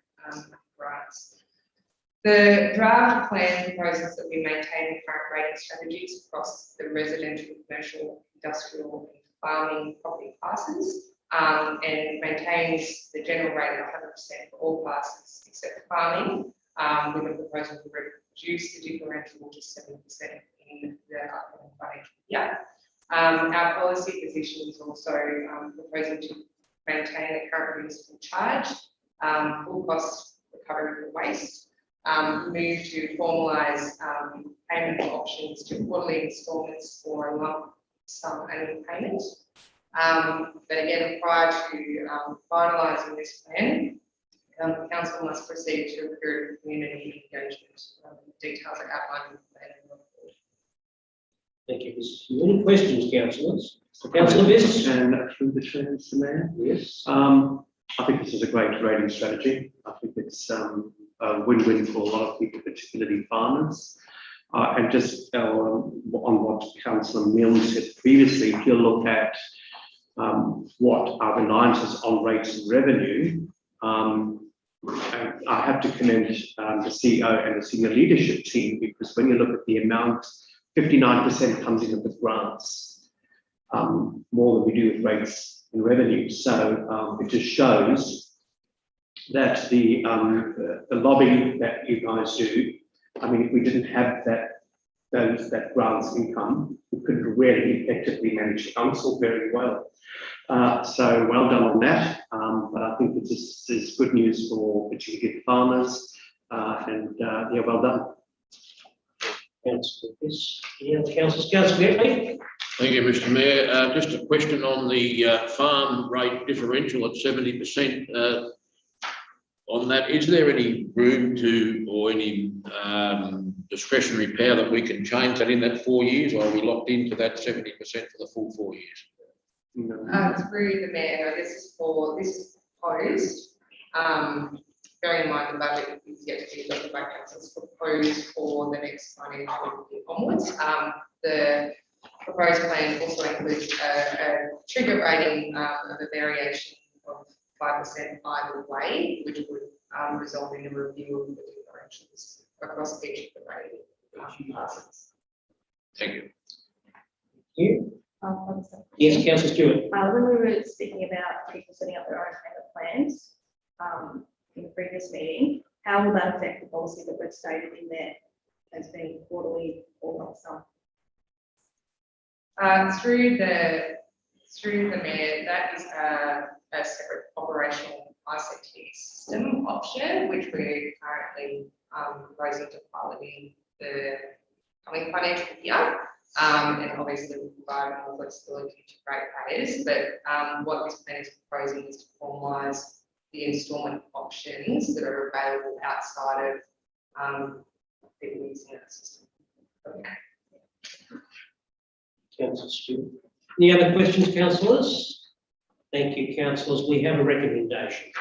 grants. The draft plan proposes that we maintain the current rating strategies across the residential, commercial, industrial, and farming property classes, and maintains the general rate of 100% for all classes except farming, with a proposal to reduce the differential to 7% in the upcoming financial year. Our policy position is also proposing to maintain the current municipal charge, full cost recovery for waste, move to formalise payment options to quarterly instalments or a lump sum annual payment. But again, prior to finalising this plan, the council must proceed to a period of community engagement. Details are outlined in the plan and report. Thank you. Any questions, councillors? Councillor Viss? And through the chair, Mr. Mayor. Yes. I think this is a great rating strategy. I think it's a win-win for a lot of people, particularly farmers. And just on what Councillor Mills said previously, if you look at what our reliances on rates and revenue, I have to commend the CEO and the senior leadership team, because when you look at the amount, 59% comes in with grants, more than we do with rates and revenue. So it just shows that the lobbying that you guys do, I mean, if we didn't have that grants income, we could really effectively manage council very well. So well done on that. But I think this is good news for particularly farmers, and yeah, well done. Councillor Viss. Any other councillors? Councillor Getley? Thank you, Mr. Mayor. Just a question on the farm rate differential at 70%. On that, is there any room to, or any discretionary power that we can change that in that 4 years, or are we locked into that 70% for the full 4 years? Through the mayor, this is proposed. Bearing in mind the budget is yet to be adopted by council, it's proposed for the next financial year onwards. The proposed plan also includes a trigger rating of a variation of 5% either way, which would result in a review of the differentials across each of the rating classes. Thank you. Thank you. Yes, councillor Stewart. When we were speaking about people setting up their own payment plans, in the previous meeting, how will that affect the policy that we've stated in there as being quarterly or lump sum? Through the mayor, that is a separate operational ICT system option, which we're currently proposing to pilot in the coming financial year. And obviously we provide more flexibility to ratepayers, but what this plan is proposing is to formalise the instalment options that are available outside of people using that system. Okay. Councillor Stewart. Any other questions, councillors? Thank you, councillors. We have a recommendation.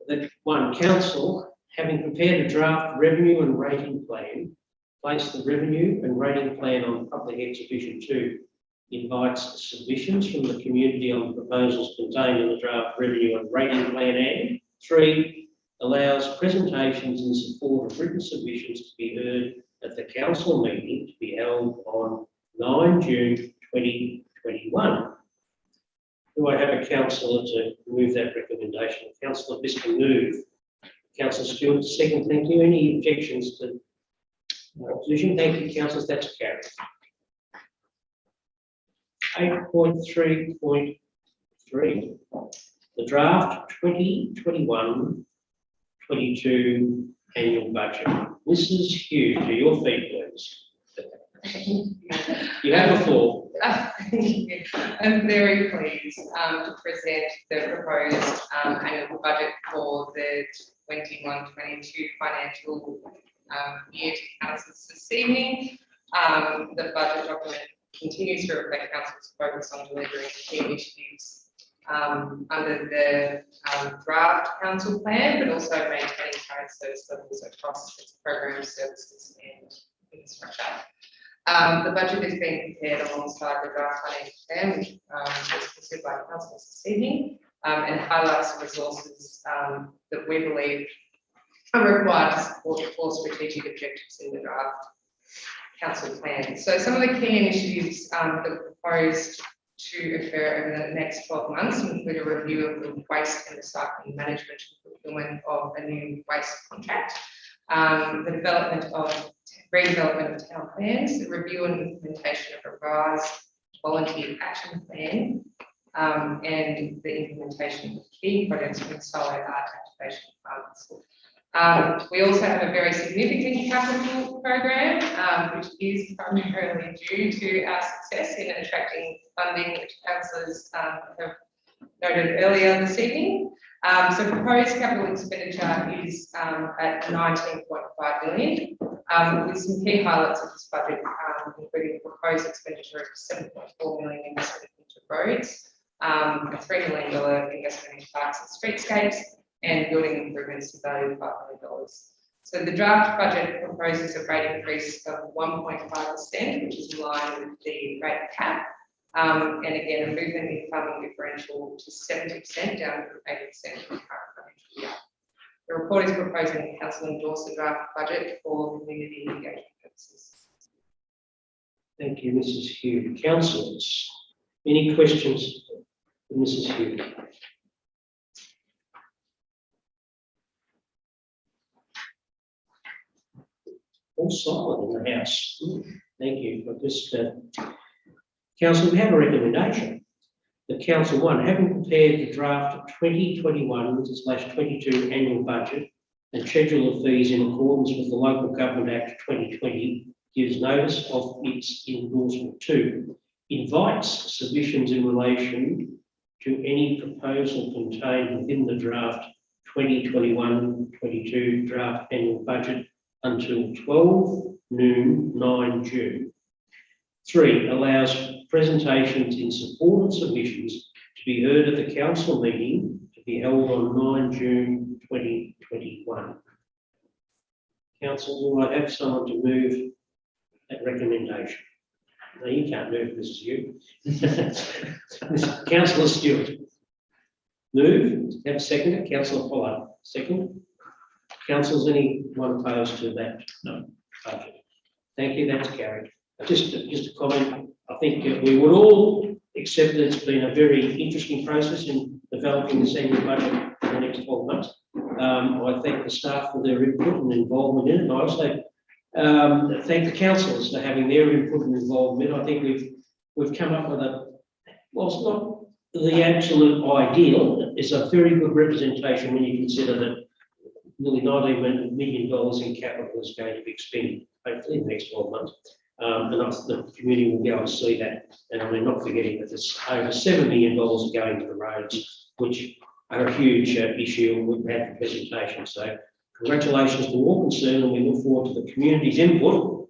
That one, council, having prepared a draft revenue and rating plan, place the revenue and rating plan on public exhibition 2, invites submissions from the community on the proposals contained in the draft revenue and rating plan, and 3, allows presentations in support of written submissions to be heard at the council meeting to be held on 9 June 2021. Do I have a councillor to move that recommendation? Councillor Biscuit move. Councillor Stewart second. Thank you. Any objections to opposition? Thank you, councillors. That's carried. 8.3.3. The draft 2021-22 annual budget. Mrs. Hughes, to your feet, please. You have the floor. I'm very pleased to present the proposed annual budget for the 21-22 financial year to councils this evening. The budget document continues to reflect council's focus on delivering key initiatives under the draft council plan, but also maintaining current service levels across its programs, services and infrastructure. The budget is being prepared alongside the draft financial plan, which was considered by council this evening, and highlights the resources that we believe are required to support the 4 strategic objectives in the draft council plan. So some of the key initiatives that are proposed to occur over the next 12 months include a review of the waste and recycling management and procurement of a new waste contract, the redevelopment of town plans, the review and implementation of a revised volunteer action plan, and the implementation of key projects from solar art activation funds. We also have a very significant capital program, which is primarily due to our success in attracting funding, which councillors have noted earlier this evening. So proposed capital expenditure is at 19.5 million, with some key highlights of this budget, including proposed expenditure of 7.4 million investment into roads, a $3 million investment in parks and streetscapes, and building improvements to value of $5 million. So the draft budget proposes a rate increase of 1.5%, which is in line with the rate cap. And again, a movement in funding differential to 70%, down from 80% in the current financial year. The report is proposing the council endorse the draft budget for community engagement purposes. Thank you, Mrs. Hughes. Councillors, any questions for Mrs. Hughes? All silent in the house. Thank you. Council, we have a recommendation. The council, 1, having prepared the draft 2021/22 annual budget and schedule of fees in accordance with the Local Government Act 2020, gives notice of its endorsement. 2, invites submissions in relation to any proposal contained within the draft 2021/22 draft annual budget until 12 noon, 9 June. 3, allows presentations in support of submissions to be heard at the council meeting to be held on 9 June 2021. Council, will I have someone to move that recommendation? No, you can't move, Mrs. Hughes. Councillor Stewart. Move. Have a second. Councillor Pollard. Second. Councillors, anyone opposed to that? No. Budget. Thank you. That's carried. Just a comment. I think we would all accept that it's been a very interesting process in developing the annual budget for the next 12 months. I thank the staff for their input and involvement in it. And I also thank the councillors for having their input and involvement. I think we've come up with well, it's not the absolute ideal. It's a very good representation when you consider that nearly $19 million in capital is going to be expended, hopefully in the next 12 months. And the community will be able to see that. And I mean, not forgetting that there's over $7 million going to the roads, which are a huge issue. We've had the presentation. So congratulations to all concerned, and we look forward to the community's input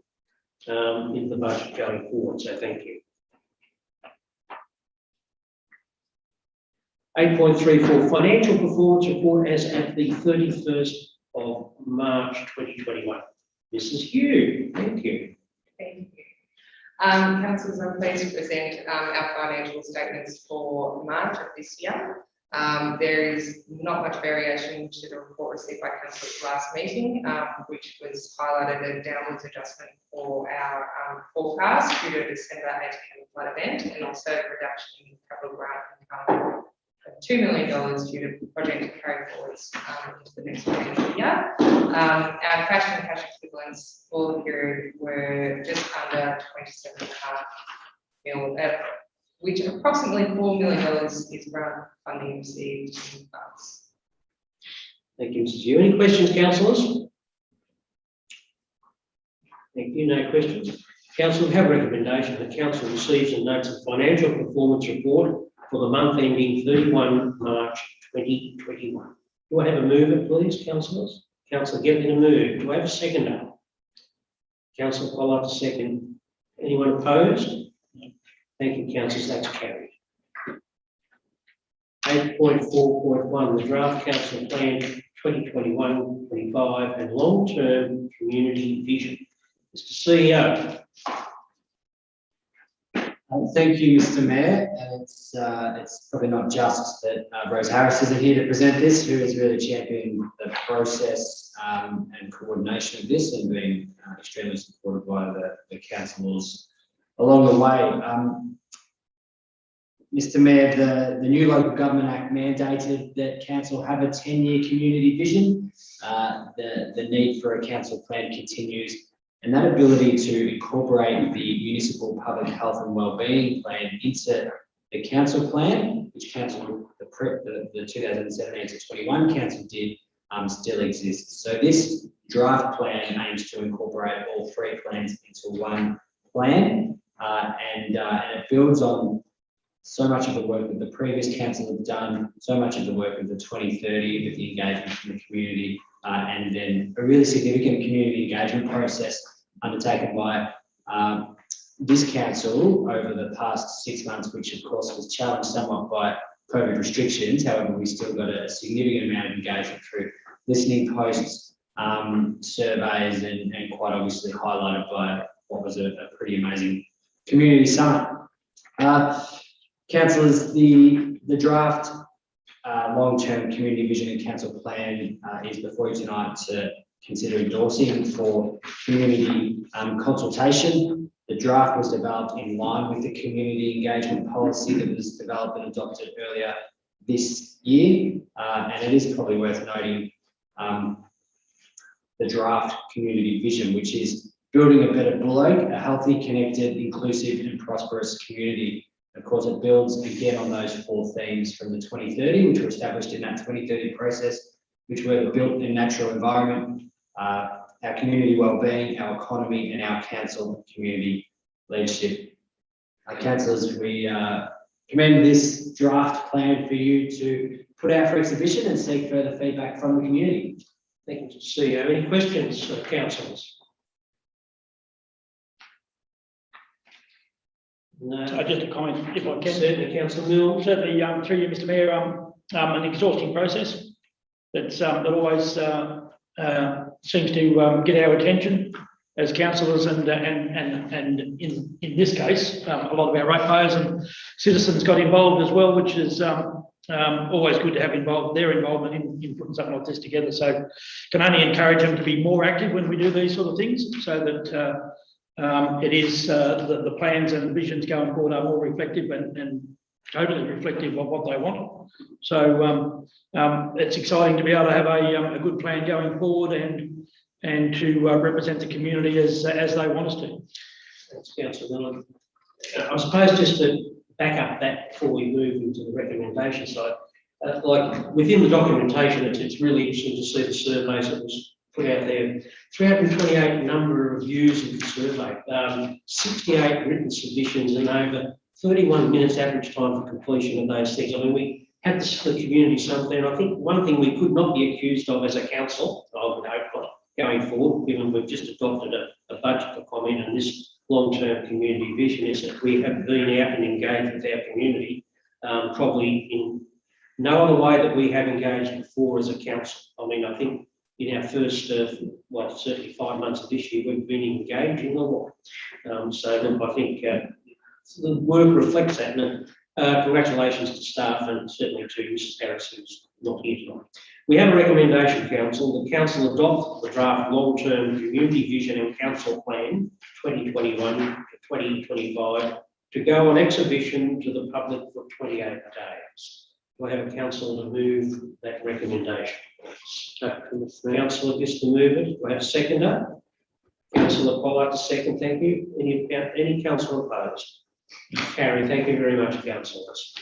in the budget going forward. So thank you. 8.34 financial performance report as at the 31st of March 2021. Mrs. Hugh, thank you. Thank you. Councillors, I'm pleased to present our financial statements for March of this year. There is not much variation to the report received by councillors last meeting, which was highlighted a downwards adjustment for our forecast due to December 18 flood event, and also a reduction in capital grant income of $2 million due to project carry forwards into the next financial year. Our cash and cash equivalents for the period were just under 27.5 million, which approximately $4 million is grant funding received in funds. Thank you, Mrs. Hugh. Any questions, councillors? Thank you. No questions. Council have a recommendation. The council receives and notes the financial performance report for the month ending 31 March 2021. Do I have a mover, please, councillors? Councillor Getting a move. Do I have a seconder? Councillor Pollard, second. Anyone opposed? Thank you, councillors. That's carried. 8.4.1, the draft council plan 2021-25 and long-term community vision. Mr. CEO. Thank you, Mr. Mayor. And it's probably not just that Rose Harris isn't here to present this, who is really championing the process and coordination of this, and being extremely supported by the councillors along the way. Mr. Mayor, the new Local Government Act mandated that council have a 10-year community vision. The need for a council plan continues. And that ability to incorporate the municipal public health and wellbeing plan into the council plan, which council, the 2017 to 21 council did, still exists. So this draft plan aims to incorporate all three plans into one plan, and it builds on so much of the work that the previous council have done, so much of the work of the 2030 with the engagement from the community, and then a really significant community engagement process undertaken by this council over the past 6 months, which of course was challenged somewhat by COVID restrictions. However, we still got a significant amount of engagement through listening posts, surveys, and quite obviously highlighted by what was a pretty amazing community summit. Councillors, the draft long-term community vision and council plan is before you tonight to consider endorsing for community consultation. The draft was developed in line with the community engagement policy that was developed and adopted earlier this year, and it is probably worth noting the draft community vision, which is building a better Buloke, a healthy, connected, inclusive and prosperous community. Of course, it builds again on those four themes from the 2030, which were established in that 2030 process, which were the built in natural environment, our community wellbeing, our economy, and our council community leadership. Councillors, we commend this draft plan for you to put out for exhibition and seek further feedback from the community. Thank you, CEO. Any questions, councillors? No. Just a comment, if I can. Certainly, Councillor Milne. Certainly, through you, Mr. Mayor, an exhausting process that always seems to get our attention as councillors, and in this case, a lot of our ratepayers and citizens got involved as well, which is always good to have their involvement in putting something like this together. So can only encourage them to be more active when we do these sort of things, so that It is, the plans and the visions going forward are more reflective and totally reflective of what they want. So it's exciting to be able to have a good plan going forward and to represent the community as they want us to. Thanks, Councillor Miller. I suppose just to back up that before we move into the recommendation side, like within the documentation, it's really interesting to see the surveys that was put out there. 328 number of reviews of the survey, 68 written submissions, and over 31 minutes average time for completion of those things. I mean, we had to split community something. I think one thing we could not be accused of as a council, I would hope, going forward, given we've just adopted a budget for comment and this long-term community vision, is that we have been out and engaged with our community, probably in no other way that we have engaged before as a council. I mean, I think in our first, certainly 5 months of this year, we've been engaging a lot. So look, I think the work reflects that, and congratulations to staff and certainly to Mrs. Harris, who's not here tonight. We have a recommendation, Council. The Council adopt the draft long-term community vision and council plan 2021 to 2025 to go on exhibition to the public for 28 days. Do I have a council to move that recommendation? Councillor Gist to move it. Do I have a seconder? Councillor Pollard to second. Thank you. Any councillor opposed? Carrie, thank you very much, councillors.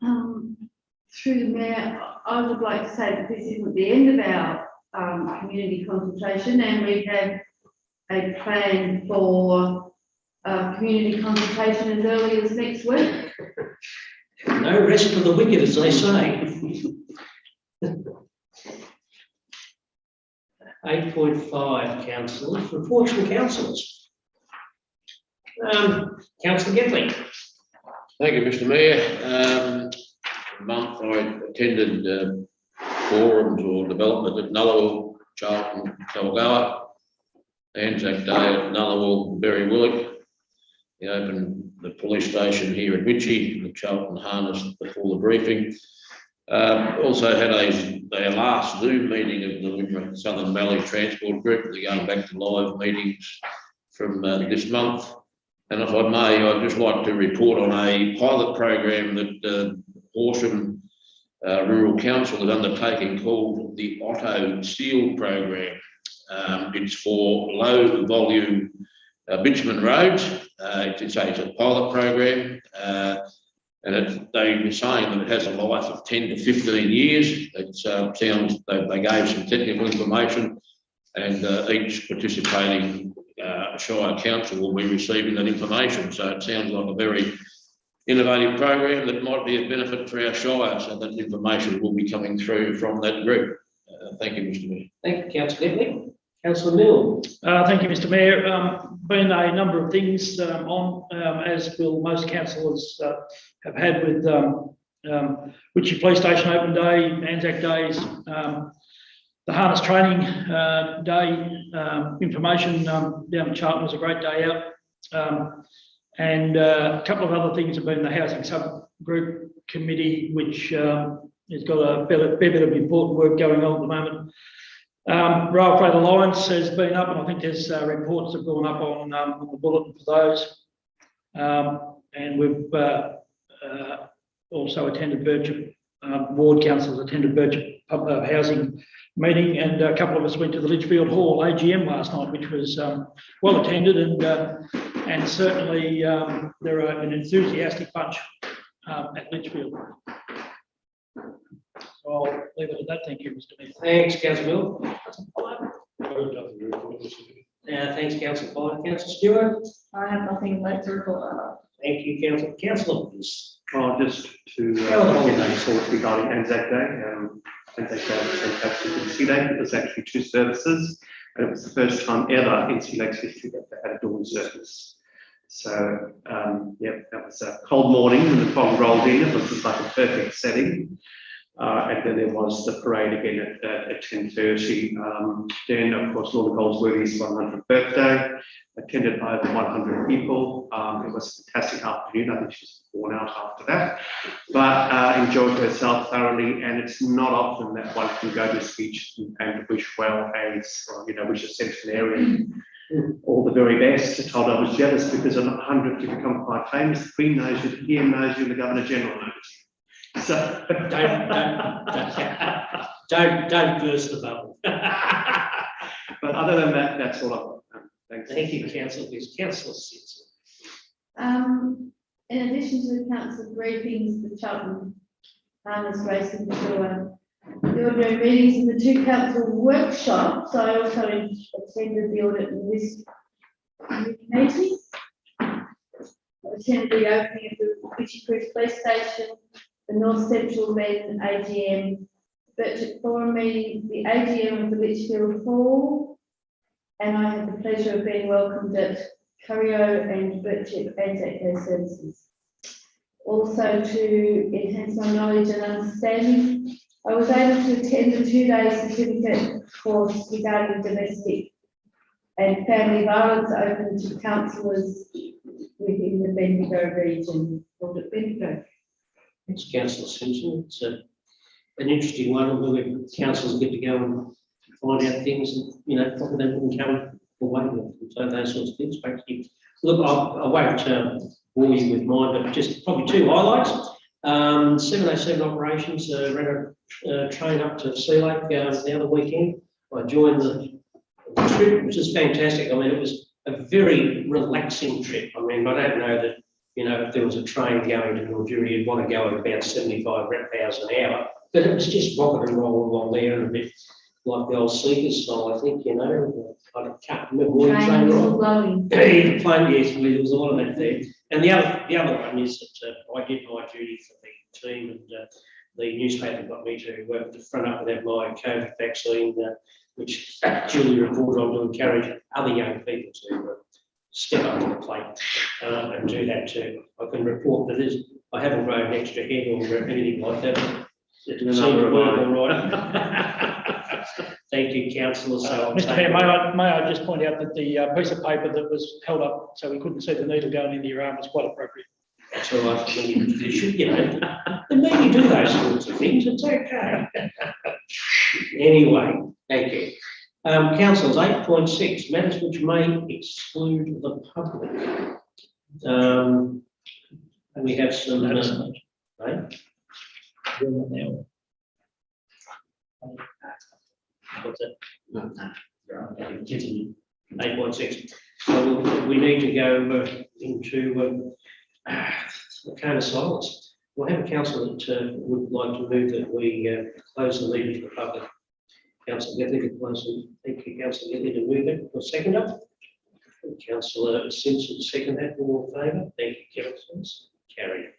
Through the Mayor, I would like to say that this isn't the end of our community consultation, and we have a plan for community consultation as early as next week. No rest for the wicked, as they say. 8.5, councillors, reports from councillors. Councillor Gedley. Thank you, Mr. Mayor. Month I attended forums or development at Nullawil, Charlton, Kalgoa, Anzac Day at Nullawil, Berry Willock. They opened the police station here at Ritchie, the Charlton Harness before the briefing. Also had their last Zoom meeting of the Wimmera Southern Valley Transport Group. They're going back to live meetings from this month. And if I may, I'd just like to report on a pilot program that Horsham Rural Council is undertaking called the Otto Seal Program. It's for low volume bitumen roads. It's a pilot program, and they're saying that it has a life of 10 to 15 years. It sounds they gave some technical information, and each participating Shire Council will be receiving that information. So it sounds like a very innovative program that might be of benefit for our Shire, so that information will be coming through from that group. Thank you, Mr. Mayor. Thank you, Councillor Gedley. Councillor Mill. Thank you, Mr. Mayor. Been a number of things as will most councillors have had with Ritchie Police Station Open Day, Anzac Days, the harness training day, information down in Charlton was a great day out. And a couple of other things have been the housing subgroup committee, which has got a fair bit of important work going on at the moment. Rail Freight Alliance has been up, and I think there's reports have gone up on the bulletin for those. And we've also attended Birchip, ward councils attended Birchip housing meeting, and a couple of us went to the Litchfield Hall AGM last night, which was well attended, and certainly they're an enthusiastic bunch at Litchfield. So I'll leave it at that. Thank you, Mr. Mayor. Thanks, Councillor Mill. Thanks, Councillor Pollard. Councillor Stewart. I have nothing left to report. Thank you, Councillor. Councillor, please. Just to report regarding Anzac Day. Anzac Day was fantastic in Sea Lake. It was actually 2 services, and it was the first time ever in Sea Lake's history that they had a dawn service. So, yeah, that was a cold morning when the fog rolled in. It was just like a perfect setting. And then there was the parade again at 10:30. Then, of course, Lord Goldsworthy's 100th birthday, attended by over 100 people. It was a fantastic afternoon. I think she was worn out after that, but enjoyed herself thoroughly. And it's not often that one can go to a speech and wish well and, wish a centenarian all the very best. Told I was jealous because I'm 100 to become quite famous. The Queen knows you, the PM knows you, and the Governor General knows you. So Don't burst the bubble. but other than that, that's all I've got. Thanks. Thank you, councillor. Please, councillor Simpson. In addition to the council briefings, the Cheltenham Farmers Racing Tour, the ordinary meetings and the two council workshops, I also attended the audit and risk committee. I attended the opening of the Bitchy Police Station, the North Central Men AGM, budget forum meeting, the AGM of the Litchfield Hall, and I had the pleasure of being welcomed at Curio and Birchip Anzac Day services. Also, to enhance my knowledge and understanding, I was able to attend a 2-day certificate course regarding domestic and family violence open to councillors within the Bendigo region, called at Bendigo. Thanks, councillor Simpson. It's an interesting one where councillors get to go and find out things and, you know, probably they wouldn't come away with. So those sorts of things. Thank you. Look, I won't bore you with mine, but just probably 2 highlights. 707 operations, ran a train up to Sea Lake the other weekend. I joined the trip, which is fantastic. I mean, it was a very relaxing trip. I mean, I don't know that, you know, if there was a train going to Mildura, you'd want to go at about 75 miles an hour, but it was just rocket and roll along there and a bit like the old Seekers style, I think, you know. I can't remember what train Blowing. the plane, yes, there was a lot of that there. And the other one is that I did my duty for the team, and the newspaper got me to the front up and have my COVID vaccine, which duly reported on to encourage other young people to step up to the plate and do that too. I can report that I haven't grown an extra head or anything like that. It seemed to work all right. Thank you, councillor. So Mr. Mayor, may I just point out that the piece of paper that was held up so we couldn't see the needle going into your arm was quite appropriate. That's all right. They should, you know, the media do those sorts of things. It's okay. Anyway, thank you. Councillors, 8.6, matters which may exclude the public. And we have some. Right? What's that? No. 8.6. So we need to go into a kind of silence. We'll have a councillor that would like to move that we close the meeting to the public. Councillor Gethly to close it. Thank you, Councillor Gethly, to move it. Seconder. Councillor Simpson, second that. All in favour? Thank you, councillors. Carried.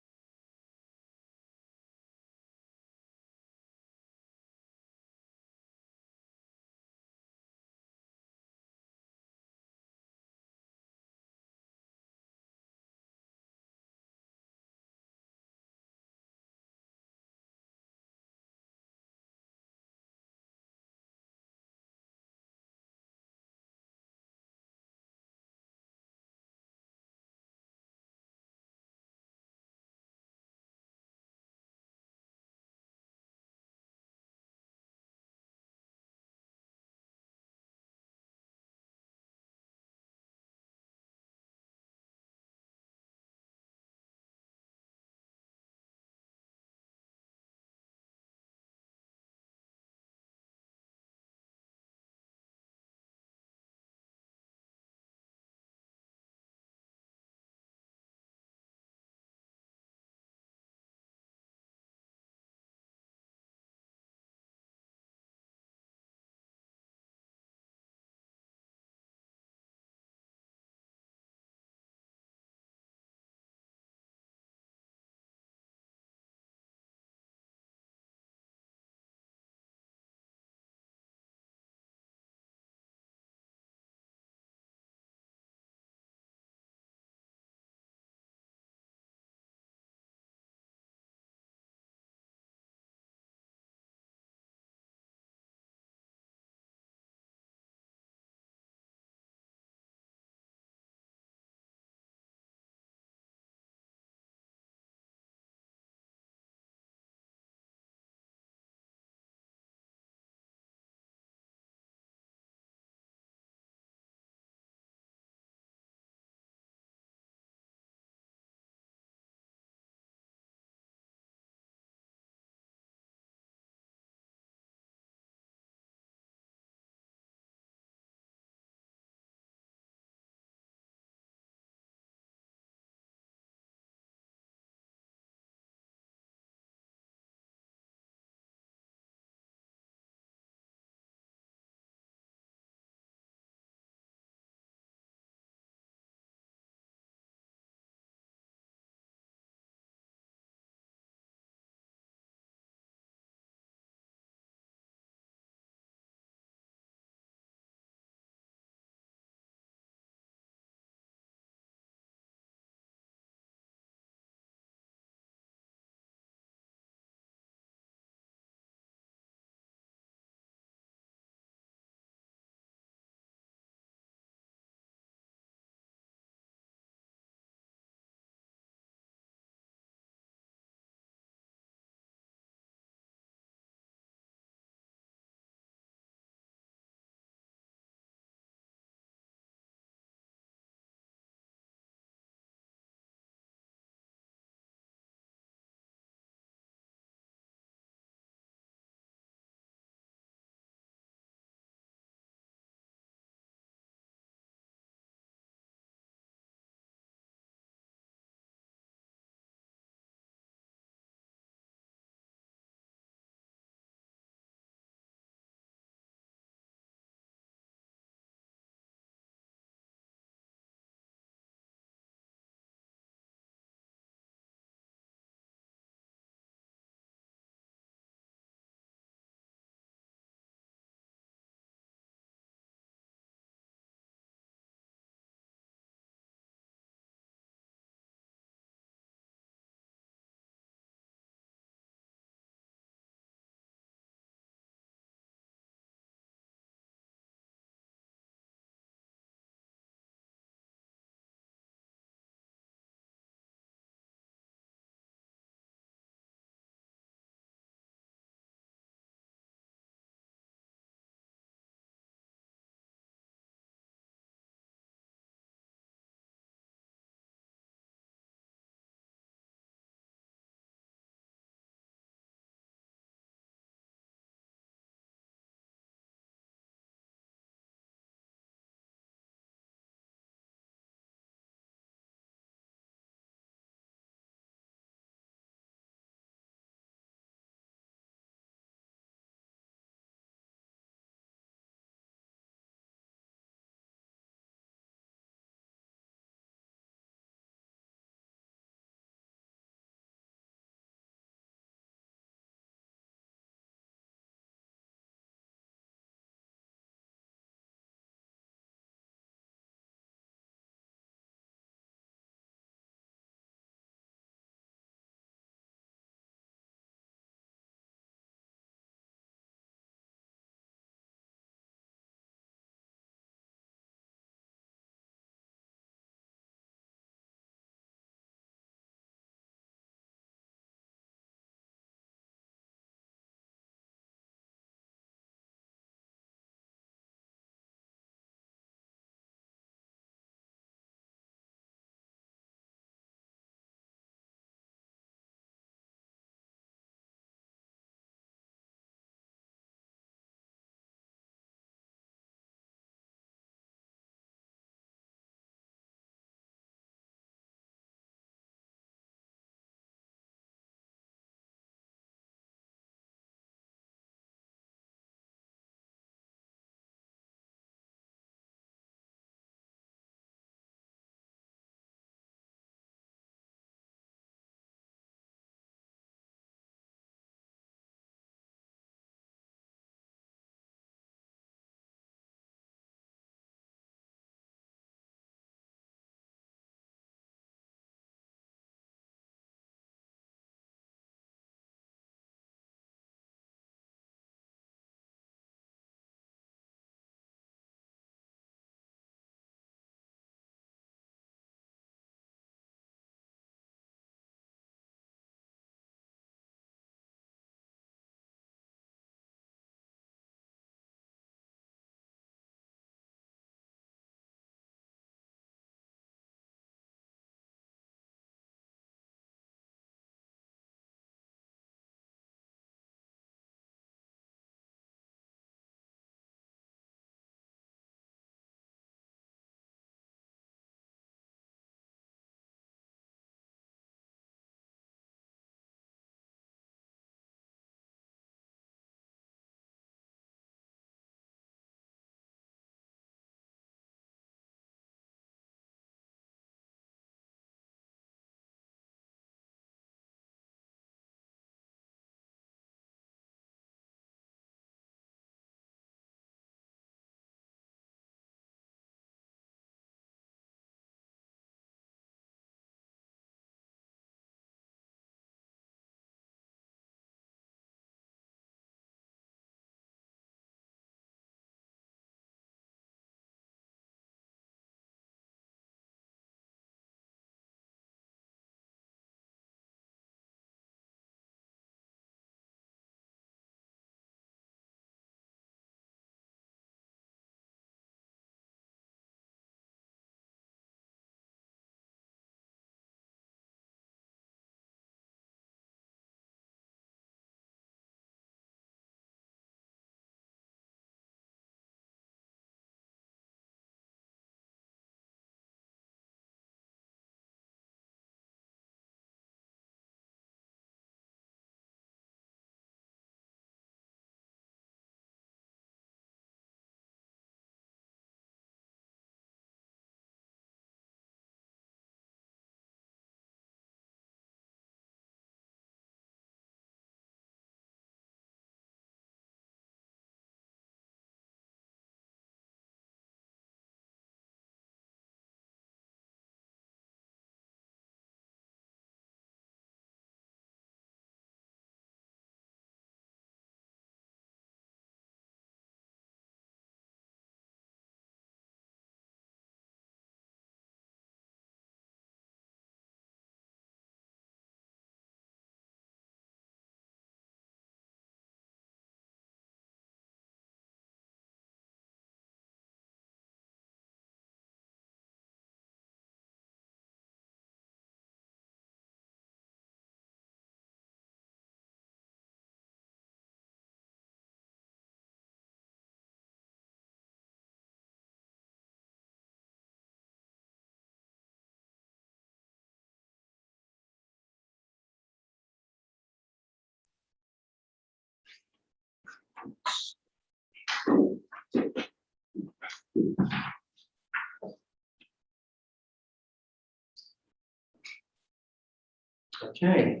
Okay.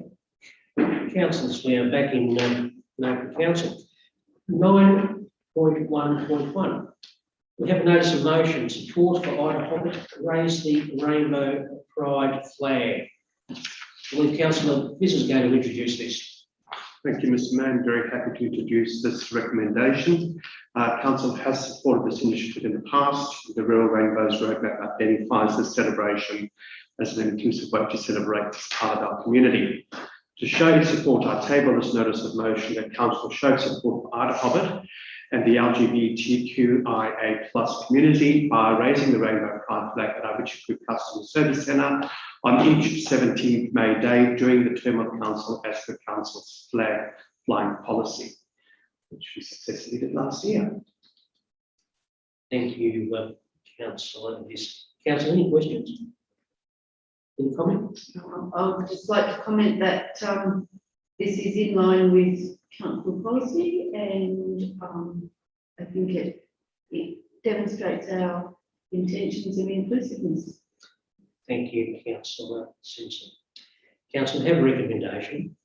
Councillors, we are back in local council. 9.1.1. We have a notice of motion, support for Ida Hobbit, raise the rainbow pride flag. I believe Councillor Viz is going to introduce this. Thank you, Mr. Mayor. I'm very happy to introduce this recommendation. Council has supported this initiative in the past. The Real Rainbows Roadmap identifies this celebration as an inclusive way to celebrate this part of our community. To show your support, I table this notice of motion that Council showed support for Ida Hobbit and the LGBTQIA+ community by raising the rainbow pride flag at our Richard Group Customer Service Centre on each 17th May Day during the term of council as per council's flag flying policy, which we successfully did last year. Thank you, Councillor Viz. Councillor, any questions? Any comment? I would just like to comment that this is in line with council policy, and I think it demonstrates our intentions of inclusiveness. Thank you, Councillor Simpson. Council, have a recommendation.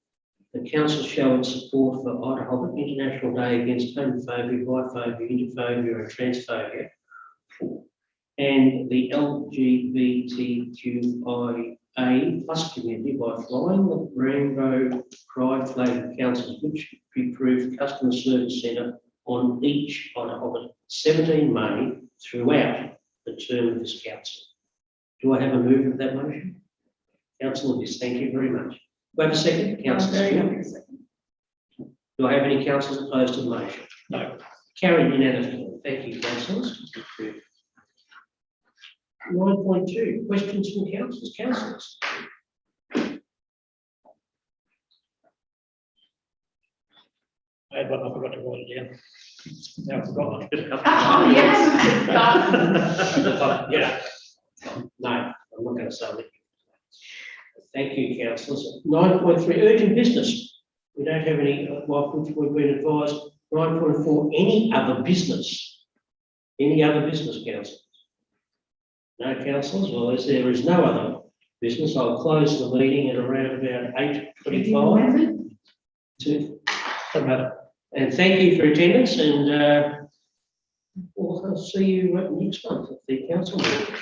The council show its support for Ida Hobbit International Day Against Homophobia, Biphobia, Interphobia and Transphobia, and the LGBTQIA+ community by flying the rainbow pride flag of council's Whitby Proof Customer Service Centre on each Ida Hobbit 17 May throughout the term of this council. Do I have a move of that motion? Councillor Viz, thank you very much. Do I have a second? Councillor Stewart. Do I have any councillors opposed to the motion? No. Carried unanimously. Thank you, councillors. 9.2, questions from councillors. Councillors. I had one, I forgot to write it down. Now I've forgotten. Oh, yes. Yeah. No, I'm not going to say that. Thank you, councillors. 9.3, urgent business. We don't have any, which we've been advised. 9.4, any other business? Any other business, councillors? No, councillors? Well, as there is no other business, I'll close the meeting at around about 8:25. Doesn't matter. And thank you for attendance, and we'll see you next month at the council meeting.